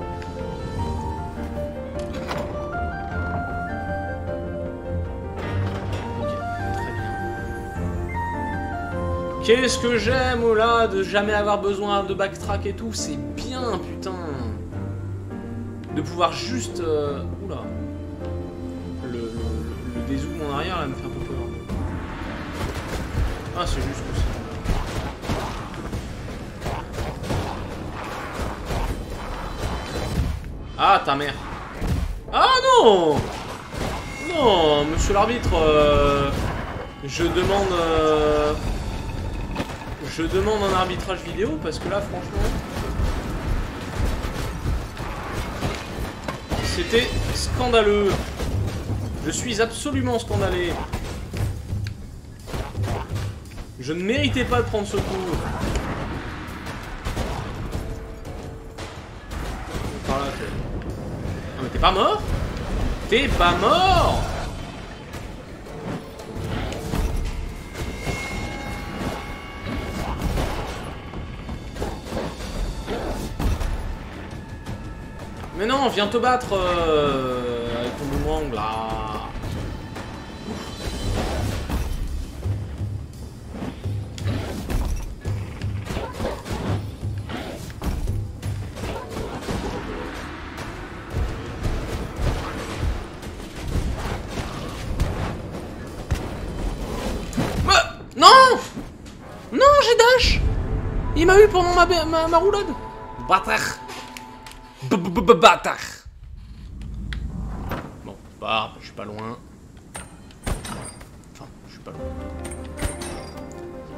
Qu'est-ce que j'aime, oh là, de jamais avoir besoin de backtrack et tout, c'est bien, putain. De pouvoir juste... Oula. Le dézoom en arrière, là, me fait un peu peur. Ah, c'est juste que ça. Ah, ta mère. Ah, non. Non, monsieur l'arbitre, je demande un arbitrage vidéo parce que là, franchement, c'était scandaleux. Je suis absolument scandalé. Je ne méritais pas de prendre ce coup. Par là, ah, mais t'es pas mort? T'es pas mort? Mais non, viens te battre avec ton boomerang là. Non! Non, j'ai dash! Il m'a eu pendant ma roulade. Bâtard! Bâtard! Bon, bah, je suis pas loin. Enfin, je suis pas loin.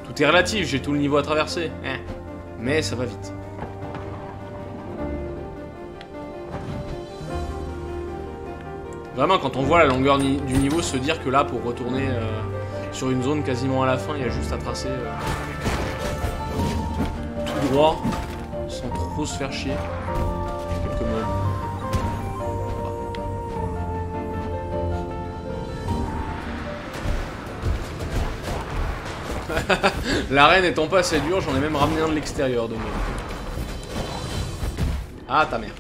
Tout est relatif, j'ai tout le niveau à traverser. Mais ça va vite. Vraiment, quand on voit la longueur du niveau, se dire que là, pour retourner sur une zone quasiment à la fin, il y a juste à tracer tout droit, sans trop se faire chier. Quelques mobs. L'arène étant pas assez dure, j'en ai même ramené un de l'extérieur de moi. Ah, ta mère.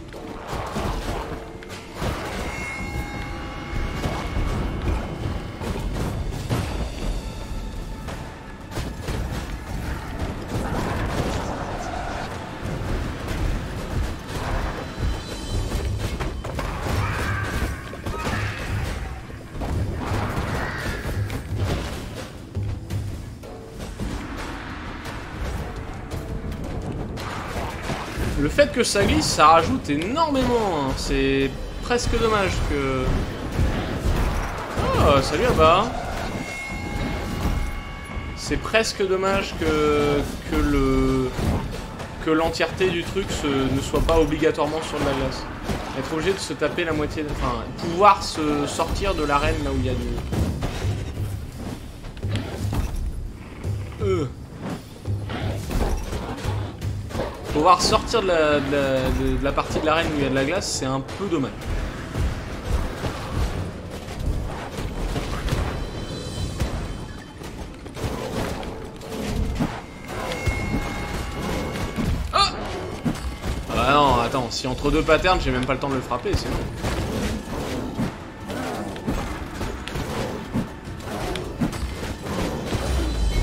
Le fait que ça glisse, ça rajoute énormément. Hein. C'est presque dommage que... Oh, salut là-bas. C'est presque dommage que l'entièreté du truc ne soit pas obligatoirement sur de la glace. Être obligé de se taper la moitié... Enfin, pouvoir se sortir de l'arène là où il y a du... devoir sortir de la partie de l'arène où il y a de la glace, c'est un peu dommage. Ah non, attends, si entre deux patterns, j'ai même pas le temps de le frapper, c'est bon.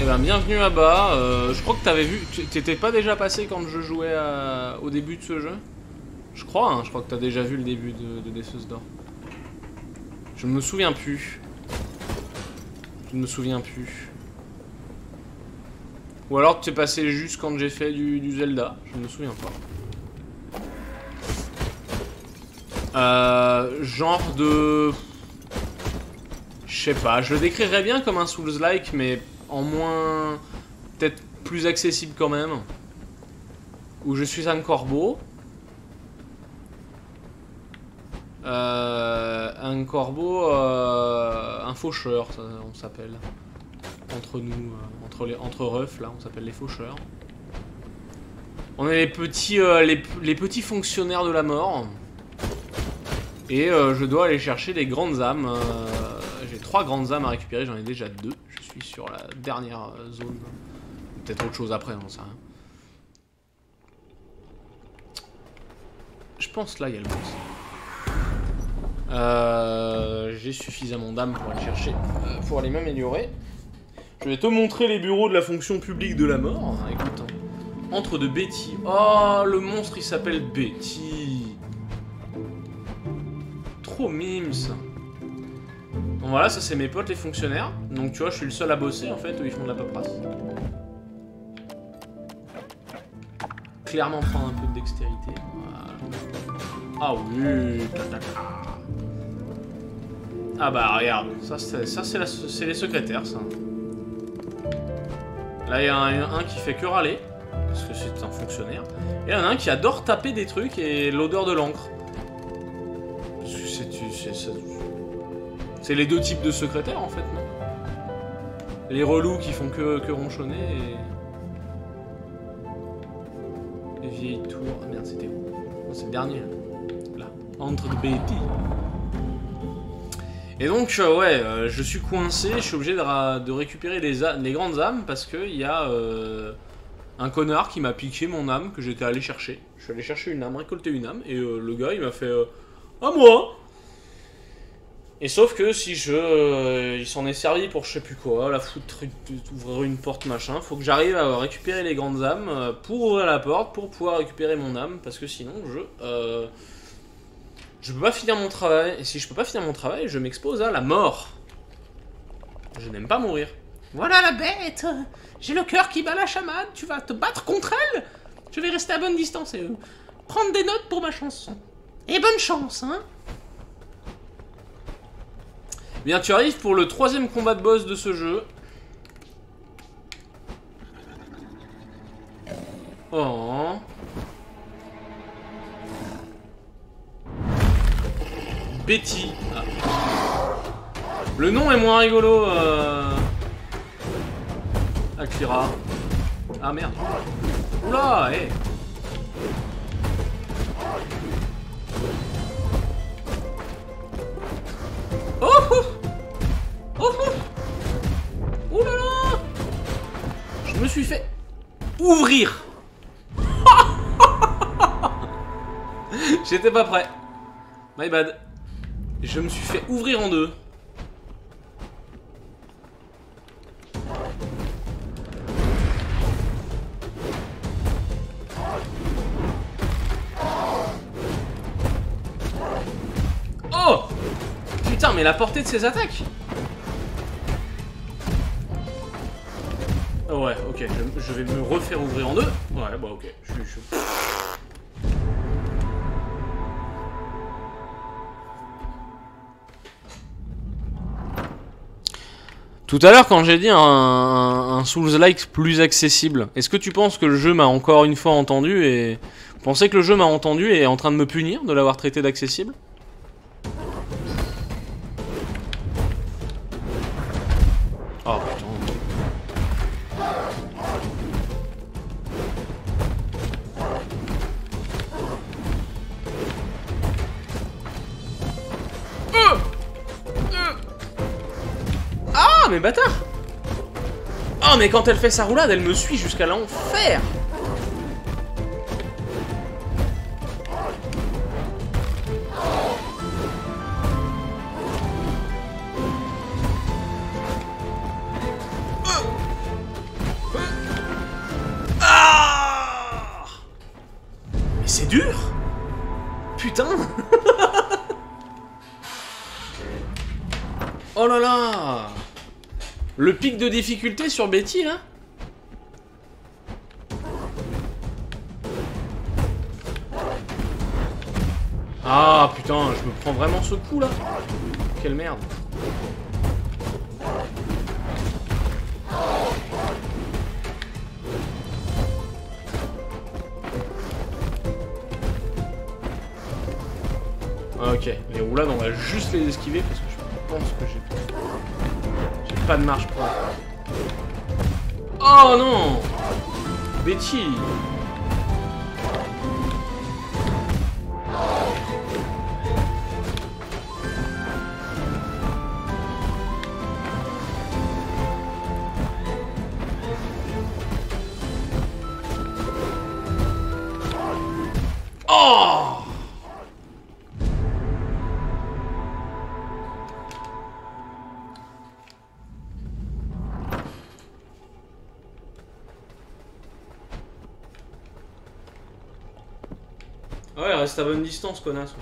Eh ben, bienvenue à bas. Je crois que t'avais vu... T'étais pas déjà passé quand je jouais au début de ce jeu? Je crois que t'as déjà vu le début de Défeuse d'Or. Je ne me souviens plus. Je ne me souviens plus. Ou alors tu es passé juste quand j'ai fait du Zelda. Je ne me souviens pas. Genre de... Je sais pas, je le décrirais bien comme un Souls-like, mais en moins... peut-être plus accessible quand même. Où je suis un corbeau. Un corbeau... un faucheur, ça, on s'appelle. Entre nous, entre refs, là, on s'appelle les faucheurs. On est les petits fonctionnaires de la mort. Et je dois aller chercher des grandes âmes. J'ai 3 grandes âmes à récupérer, j'en ai déjà 2. Je suis sur la dernière zone. Peut-être autre chose après, on sait rien. Je pense là, il y a le boss. J'ai suffisamment d'âmes pour aller chercher, pour aller m'améliorer. Je vais te montrer les bureaux de la fonction publique de la mort. Écoute, hein. Entre de Betty. Oh, le monstre, il s'appelle Betty. Trop mimes. Bon voilà, ça c'est mes potes les fonctionnaires. Donc tu vois, je suis le seul à bosser en fait, où ils font de la paperasse. Clairement prendre un peu de dextérité. Voilà. Ah oui. Ah bah regarde, ça c'est les secrétaires ça. Là il y a un qui fait que râler, parce que c'est un fonctionnaire. Et il y en a un qui adore taper des trucs et l'odeur de l'encre. C'est les deux types de secrétaires en fait, non? Les relous qui font que ronchonner et... les vieilles tours... Ah merde, c'était où? Oh, c'est le dernier, là. Entre de Betty. Et donc, ouais, je suis coincé, je suis obligé de récupérer les grandes âmes parce qu'il y a un connard qui m'a piqué mon âme que j'étais allé chercher. Je suis allé chercher une âme, récolter une âme, et le gars il m'a fait à moi. Et sauf que si il s'en est servi pour je sais plus quoi, la foutre, ouvrir une porte machin, faut que j'arrive à récupérer les grandes âmes pour ouvrir la porte, pour pouvoir récupérer mon âme, parce que sinon je peux pas finir mon travail, et si je peux pas finir mon travail, je m'expose à la mort. Je n'aime pas mourir. Voilà la bête. J'ai le cœur qui bat la chamade, tu vas te battre contre elle? Je vais rester à bonne distance et prendre des notes pour ma chanson. Et bonne chance, hein. Bien, tu arrives pour le 3e combat de boss de ce jeu. Oh. Betty. Ah. Le nom est moins rigolo. Akira. Ah merde. Oula, hé. Oh, oh, oh, oh, oh là là. Je me suis fait ouvrir. J'étais pas prêt. My bad. Je me suis fait ouvrir en deux. Oh! Putain, mais la portée de ses attaques! Oh ouais, ok, je vais me refaire ouvrir en deux. Ouais, bah ok, je suis... Tout à l'heure, quand j'ai dit un Souls-like plus accessible, est-ce que tu penses que le jeu m'a encore une fois entendu et... Vous pensez que le jeu m'a entendu et est en train de me punir de l'avoir traité d'accessible? Oh putain. mais bâtard! Oh, mais quand elle fait sa roulade, elle me suit jusqu'à l'enfer! Ah! Mais c'est dur! Putain! Oh là là! Le pic de difficulté sur Betty, là? Ah, putain, je me prends vraiment ce coup, là? Quelle merde. Ok, les roulades, on va juste les esquiver parce que je pense que j'ai pas de marge pour la faire. Oh non! Betty! Oh! Ouais, reste à bonne distance, connasse.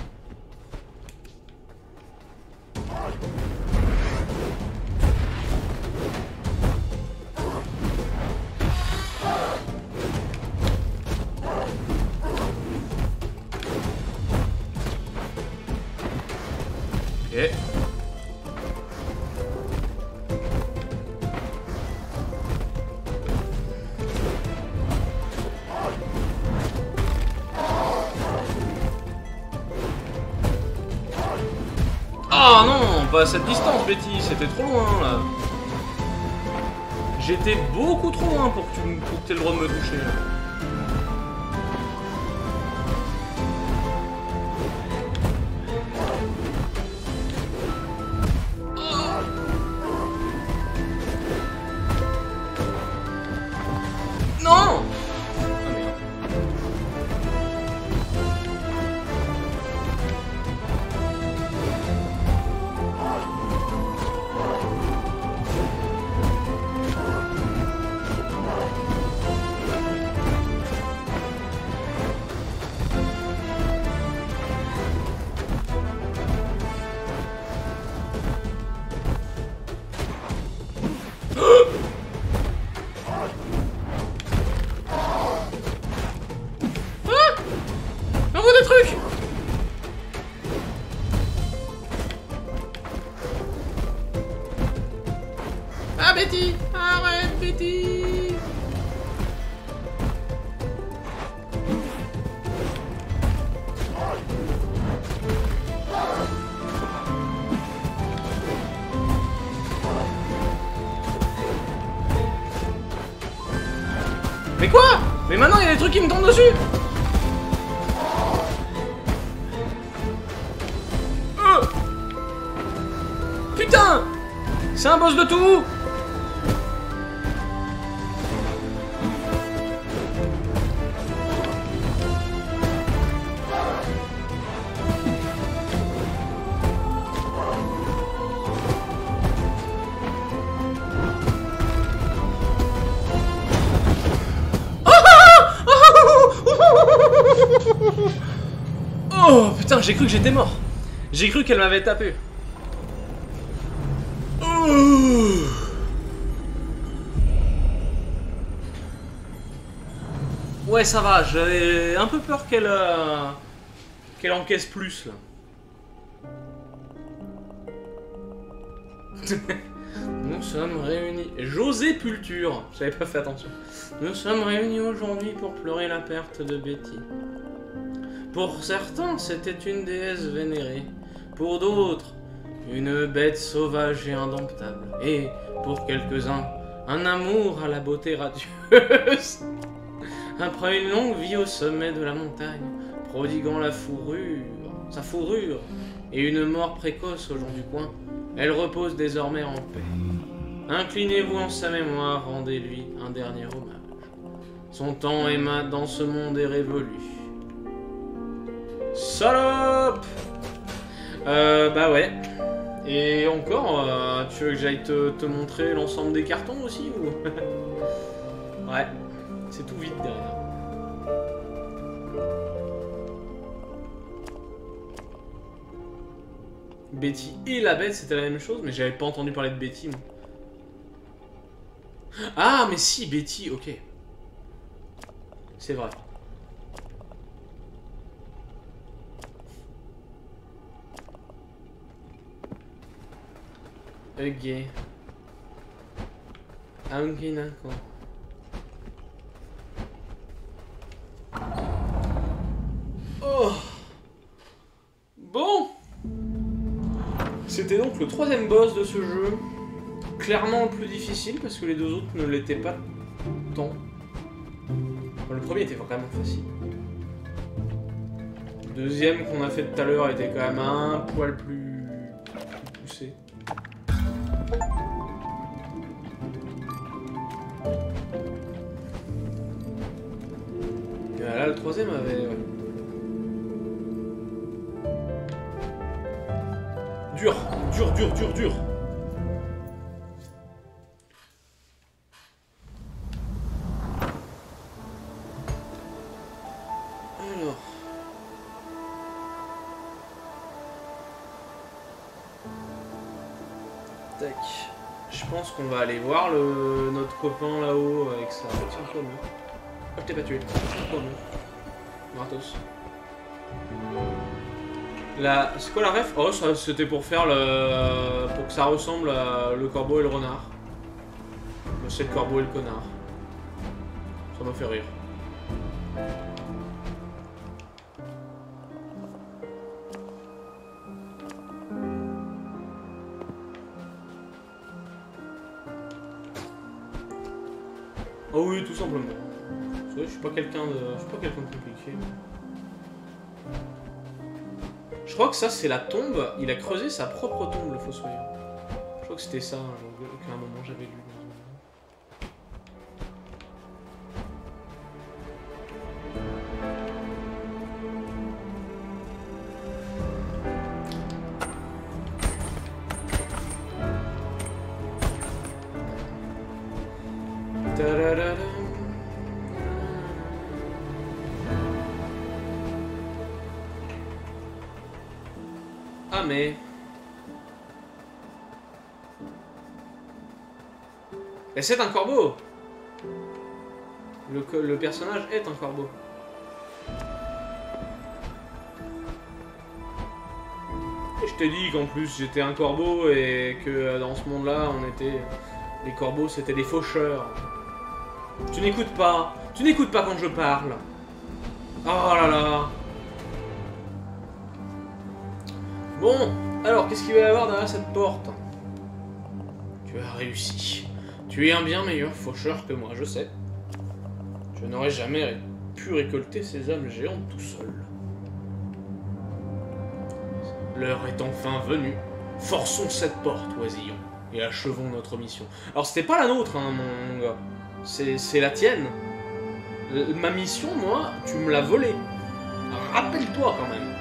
Ok. Oh non, pas à cette distance, Betty, c'était trop loin là. J'étais beaucoup trop loin pour que tu aies le droit de me toucher là. Non! Ah merde. Ah Betty! Arrête Betty! Mais quoi? Mais maintenant il y a des trucs qui me tombent dessus! Putain! C'est un boss de tout! Oh putain, j'ai cru que j'étais mort. J'ai cru qu'elle m'avait tapé. Ouais, ça va, j'avais un peu peur qu'elle encaisse plus là. Nous sommes réunis. José Pulture, j'avais pas fait attention. Nous sommes réunis aujourd'hui pour pleurer la perte de Betty. Pour certains, c'était une déesse vénérée. Pour d'autres, une bête sauvage et indomptable. Et pour quelques-uns, un amour à la beauté radieuse. Après une longue vie au sommet de la montagne, prodiguant sa fourrure, et une mort précoce au jour du coin, elle repose désormais en paix. Inclinez-vous en sa mémoire, rendez-lui un dernier hommage. Son temps est dans ce monde est révolu. Salope! Bah ouais. Et encore, tu veux que j'aille te montrer l'ensemble des cartons aussi ou... Ouais, c'est tout vite derrière. Betty et la bête, c'était la même chose, mais j'avais pas entendu parler de Betty. Moi. Ah, mais si, Betty, ok. C'est vrai. Ok. Ah, ok, d'accord. Oh. Bon. C'était donc le troisième boss de ce jeu. Clairement le plus difficile parce que les deux autres ne l'étaient pas tant. Enfin, le premier était vraiment facile. Le deuxième qu'on a fait tout à l'heure était quand même un poil plus poussé. Et là, le troisième avait... Ouais. Dur, dur, dur, dur, dur. Alors. Tac. Je pense qu'on va aller voir notre copain là-haut avec sa... Tiens-toi, moi. Ah, je t'ai pas tué. Tiens-toi, moi. Gratos. C'est quoi la ref? Oh, c'était pour faire le... pour que ça ressemble à le corbeau et le renard. C'est le corbeau et le connard. Ça m'a fait rire. Oh oui, tout simplement. Vous savez, je suis pas quelqu'un de compliqué. Je crois que ça, c'est la tombe. Il a creusé sa propre tombe, le fossoyeur. Je crois que c'était ça, qu'à un moment j'avais lu. Ah mais... Et c'est un corbeau. Le personnage est un corbeau. Et je t'ai dit qu'en plus j'étais un corbeau et que dans ce monde-là, on était... Les corbeaux, c'était des faucheurs. Tu n'écoutes pas. Tu n'écoutes pas quand je parle. Oh là là. Bon, alors qu'est-ce qu'il va y avoir derrière cette porte? Tu as réussi. Tu es un bien meilleur faucheur que moi, je sais. Je n'aurais jamais pu récolter ces âmes géantes tout seul. L'heure est enfin venue. Forçons cette porte, oisillons, et achevons notre mission. Alors c'était pas la nôtre, hein, mon gars. C'est la tienne. Ma mission, moi, tu me l'as volée. Rappelle-toi quand même.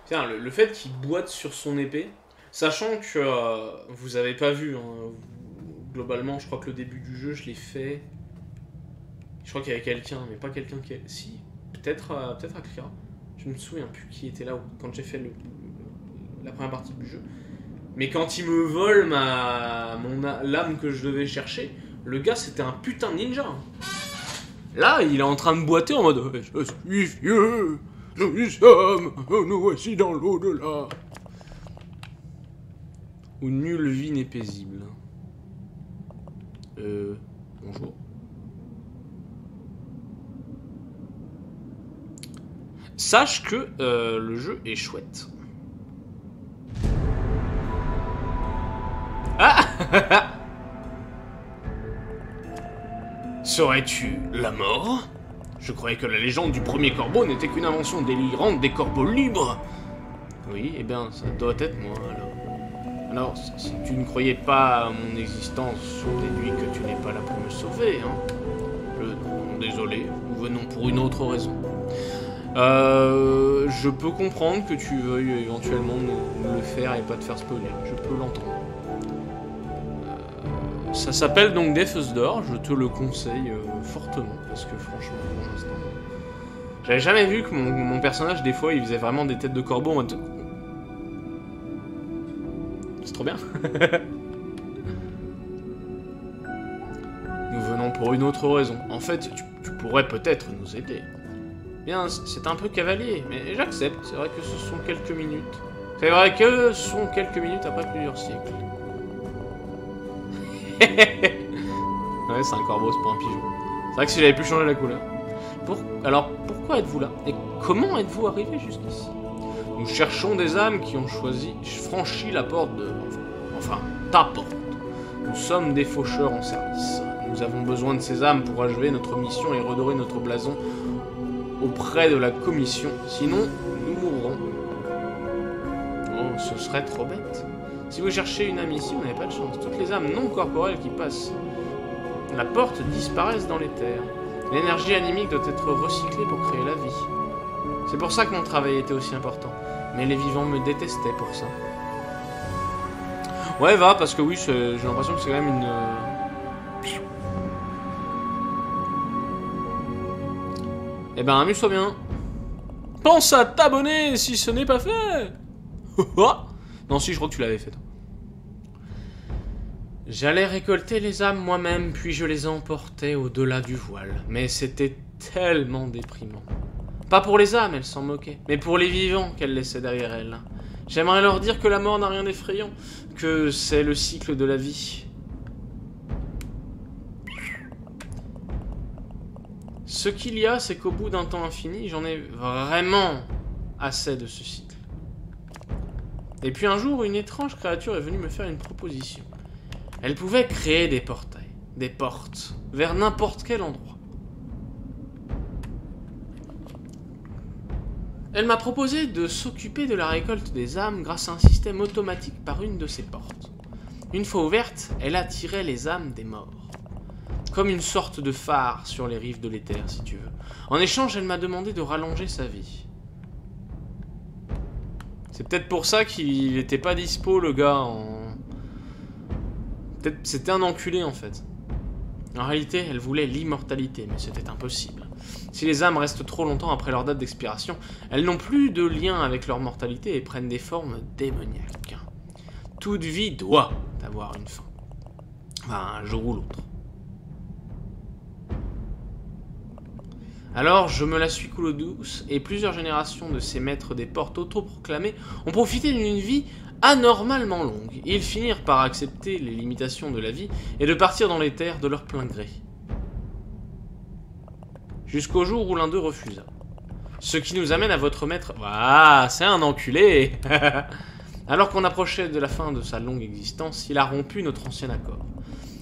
Tiens, le fait qu'il boite sur son épée, sachant que vous avez pas vu, hein, globalement, je crois que le début du jeu, je l'ai fait. Je crois qu'il y avait quelqu'un, mais pas quelqu'un qui est... Si, peut-être Akira. Je me souviens plus qui était là quand j'ai fait la première partie du jeu. Mais quand il me vole l'âme que je devais chercher, le gars c'était un putain de ninja. Là, il est en train de boiter en mode « Je suis vieux, nous sommes, nous voici dans l'au-delà. » Où nulle vie n'est paisible. Bonjour. sache que le jeu est chouette. Ah. Serais-tu la mort? Je croyais que la légende du premier corbeau n'était qu'une invention délirante des corbeaux libres. Oui, eh bien, ça doit être moi, alors. Alors, si tu ne croyais pas à mon existence, je déduis que tu n'es pas là pour me sauver, hein. Désolé, nous venons pour une autre raison. Je peux comprendre que tu veuilles éventuellement nous le faire et pas te faire spoiler, je peux l'entendre. Ça s'appelle donc Death's Door, je te le conseille fortement, parce que franchement, pour l'instant... J'avais jamais vu que mon personnage, des fois, il faisait vraiment des têtes de corbeau en mode... C'est trop bien. Nous venons pour une autre raison. En fait, tu pourrais peut-être nous aider. Bien, c'est un peu cavalier, mais j'accepte. C'est vrai que ce sont quelques minutes. C'est vrai que ce sont quelques minutes après plusieurs siècles. Ouais, c'est un corbeau, c'est pas un pigeon. C'est vrai que si j'avais pu changer la couleur. Alors, pourquoi êtes-vous là? Et comment êtes-vous arrivé jusqu'ici? Nous cherchons des âmes qui ont franchi la porte de... Enfin, ta porte. Nous sommes des faucheurs en service. Nous avons besoin de ces âmes pour achever notre mission et redorer notre blason auprès de la commission. Sinon, nous mourrons. Oh, ce serait trop bête. Si vous cherchez une âme ici, vous n'avez pas de chance. Toutes les âmes non corporelles qui passent la porte disparaissent dans les terres. L'énergie animique doit être recyclée pour créer la vie. C'est pour ça que mon travail était aussi important. Mais les vivants me détestaient pour ça. Ouais, va, parce que oui, j'ai l'impression que c'est quand même une... Eh ben, amuse-toi bien. Pense à t'abonner si ce n'est pas fait. Non, si, je crois que tu l'avais fait. J'allais récolter les âmes moi-même, puis je les emportais au-delà du voile. Mais c'était tellement déprimant. Pas pour les âmes, elles s'en moquaient, mais pour les vivants qu'elles laissaient derrière elles. J'aimerais leur dire que la mort n'a rien d'effrayant, que c'est le cycle de la vie. Ce qu'il y a, c'est qu'au bout d'un temps infini, j'en ai vraiment assez de ce cycle. Et puis un jour, une étrange créature est venue me faire une proposition. Elle pouvait créer des portails, des portes, vers n'importe quel endroit. Elle m'a proposé de s'occuper de la récolte des âmes grâce à un système automatique par une de ces portes. Une fois ouverte, elle attirait les âmes des morts. Comme une sorte de phare sur les rives de l'éther, si tu veux. En échange, elle m'a demandé de rallonger sa vie. C'est peut-être pour ça qu'il n'était pas dispo, le gars, en... Peut-être c'était un enculé, en fait. En réalité, elle voulait l'immortalité, mais c'était impossible. Si les âmes restent trop longtemps après leur date d'expiration, elles n'ont plus de lien avec leur mortalité et prennent des formes démoniaques. Toute vie doit avoir une fin. Enfin, un jour ou l'autre. Alors, je me la suis coulée douce, et plusieurs générations de ces maîtres des portes autoproclamés ont profité d'une vie anormalement longue. Ils finirent par accepter les limitations de la vie et de partir dans les terres de leur plein gré. Jusqu'au jour où l'un d'eux refusa. Ce qui nous amène à votre maître... Ah, c'est un enculé. Alors qu'on approchait de la fin de sa longue existence, il a rompu notre ancien accord.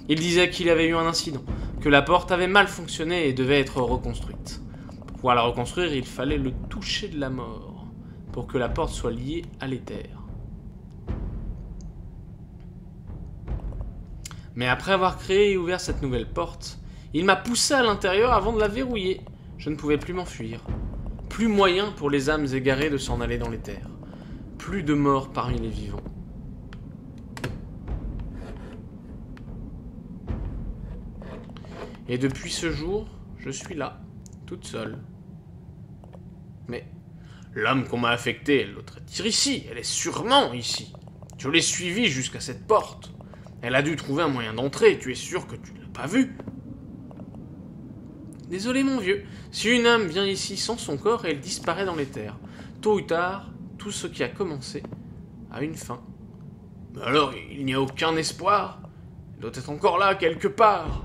Il disait qu'il avait eu un incident, que la porte avait mal fonctionné et devait être reconstruite. Pour pouvoir la reconstruire, il fallait le toucher de la mort, pour que la porte soit liée à l'éther. Mais après avoir créé et ouvert cette nouvelle porte, il m'a poussé à l'intérieur avant de la verrouiller. Je ne pouvais plus m'enfuir. Plus moyen pour les âmes égarées de s'en aller dans les terres. Plus de morts parmi les vivants. Et depuis ce jour, je suis là, toute seule. Mais l'âme qu'on m'a affectée, elle doit être ici, elle est sûrement ici. Je l'ai suivie jusqu'à cette porte. Elle a dû trouver un moyen d'entrer, tu es sûr que tu ne l'as pas vue? Désolé mon vieux, si une âme vient ici sans son corps, elle disparaît dans les terres. Tôt ou tard, tout ce qui a commencé a une fin. Mais alors, il n'y a aucun espoir? Elle doit être encore là, quelque part.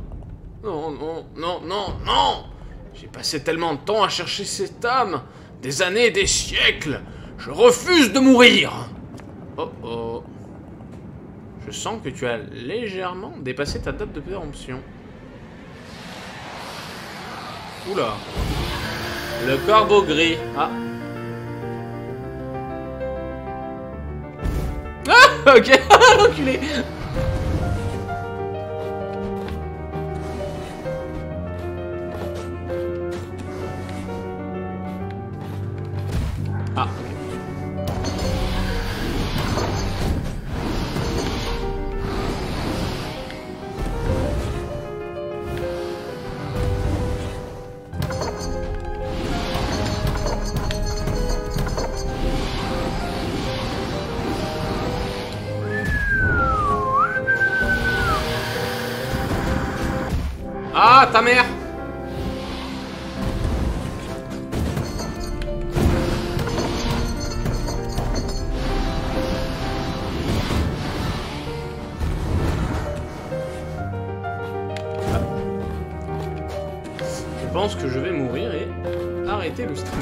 Non, non, non, non, non! J'ai passé tellement de temps à chercher cette âme. Des années, des siècles. Je refuse de mourir. Oh oh. Je sens que tu as légèrement dépassé ta date de péremption. Oula. Le corbeau gris. Ah. Ah, ok. Enculé. Ah, ok. Ah, ta mère! Je pense que je vais mourir et arrêter le stream.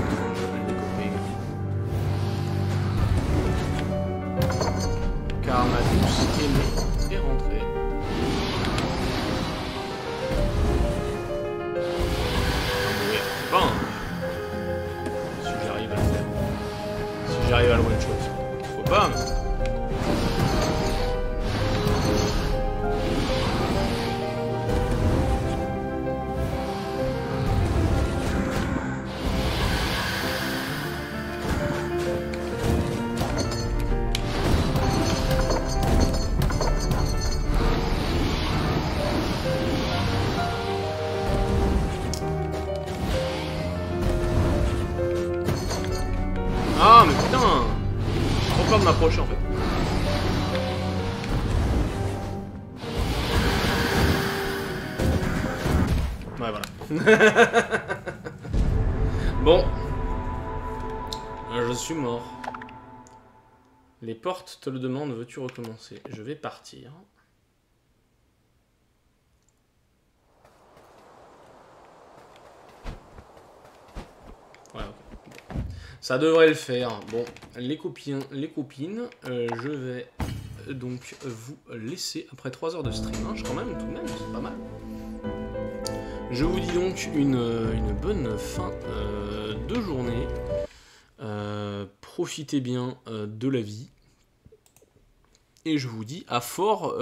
Car ma douce aimée est rentrée. Bon. Si j'arrive à le faire. Si j'arrive à le one-shot. Faut pas, mais... Ah, mais putain! J'ai trop peur de m'approcher en fait. Ouais, voilà. Bon. Je suis mort. Les portes te le demandent, veux-tu recommencer? Je vais partir. Ouais, ok. Ça devrait le faire. Bon, les copines, je vais donc vous laisser après 3 heures de stream. Hein, quand même, tout de même, c'est pas mal. Je vous dis donc une bonne fin de journée. Profitez bien de la vie. Et je vous dis à fort...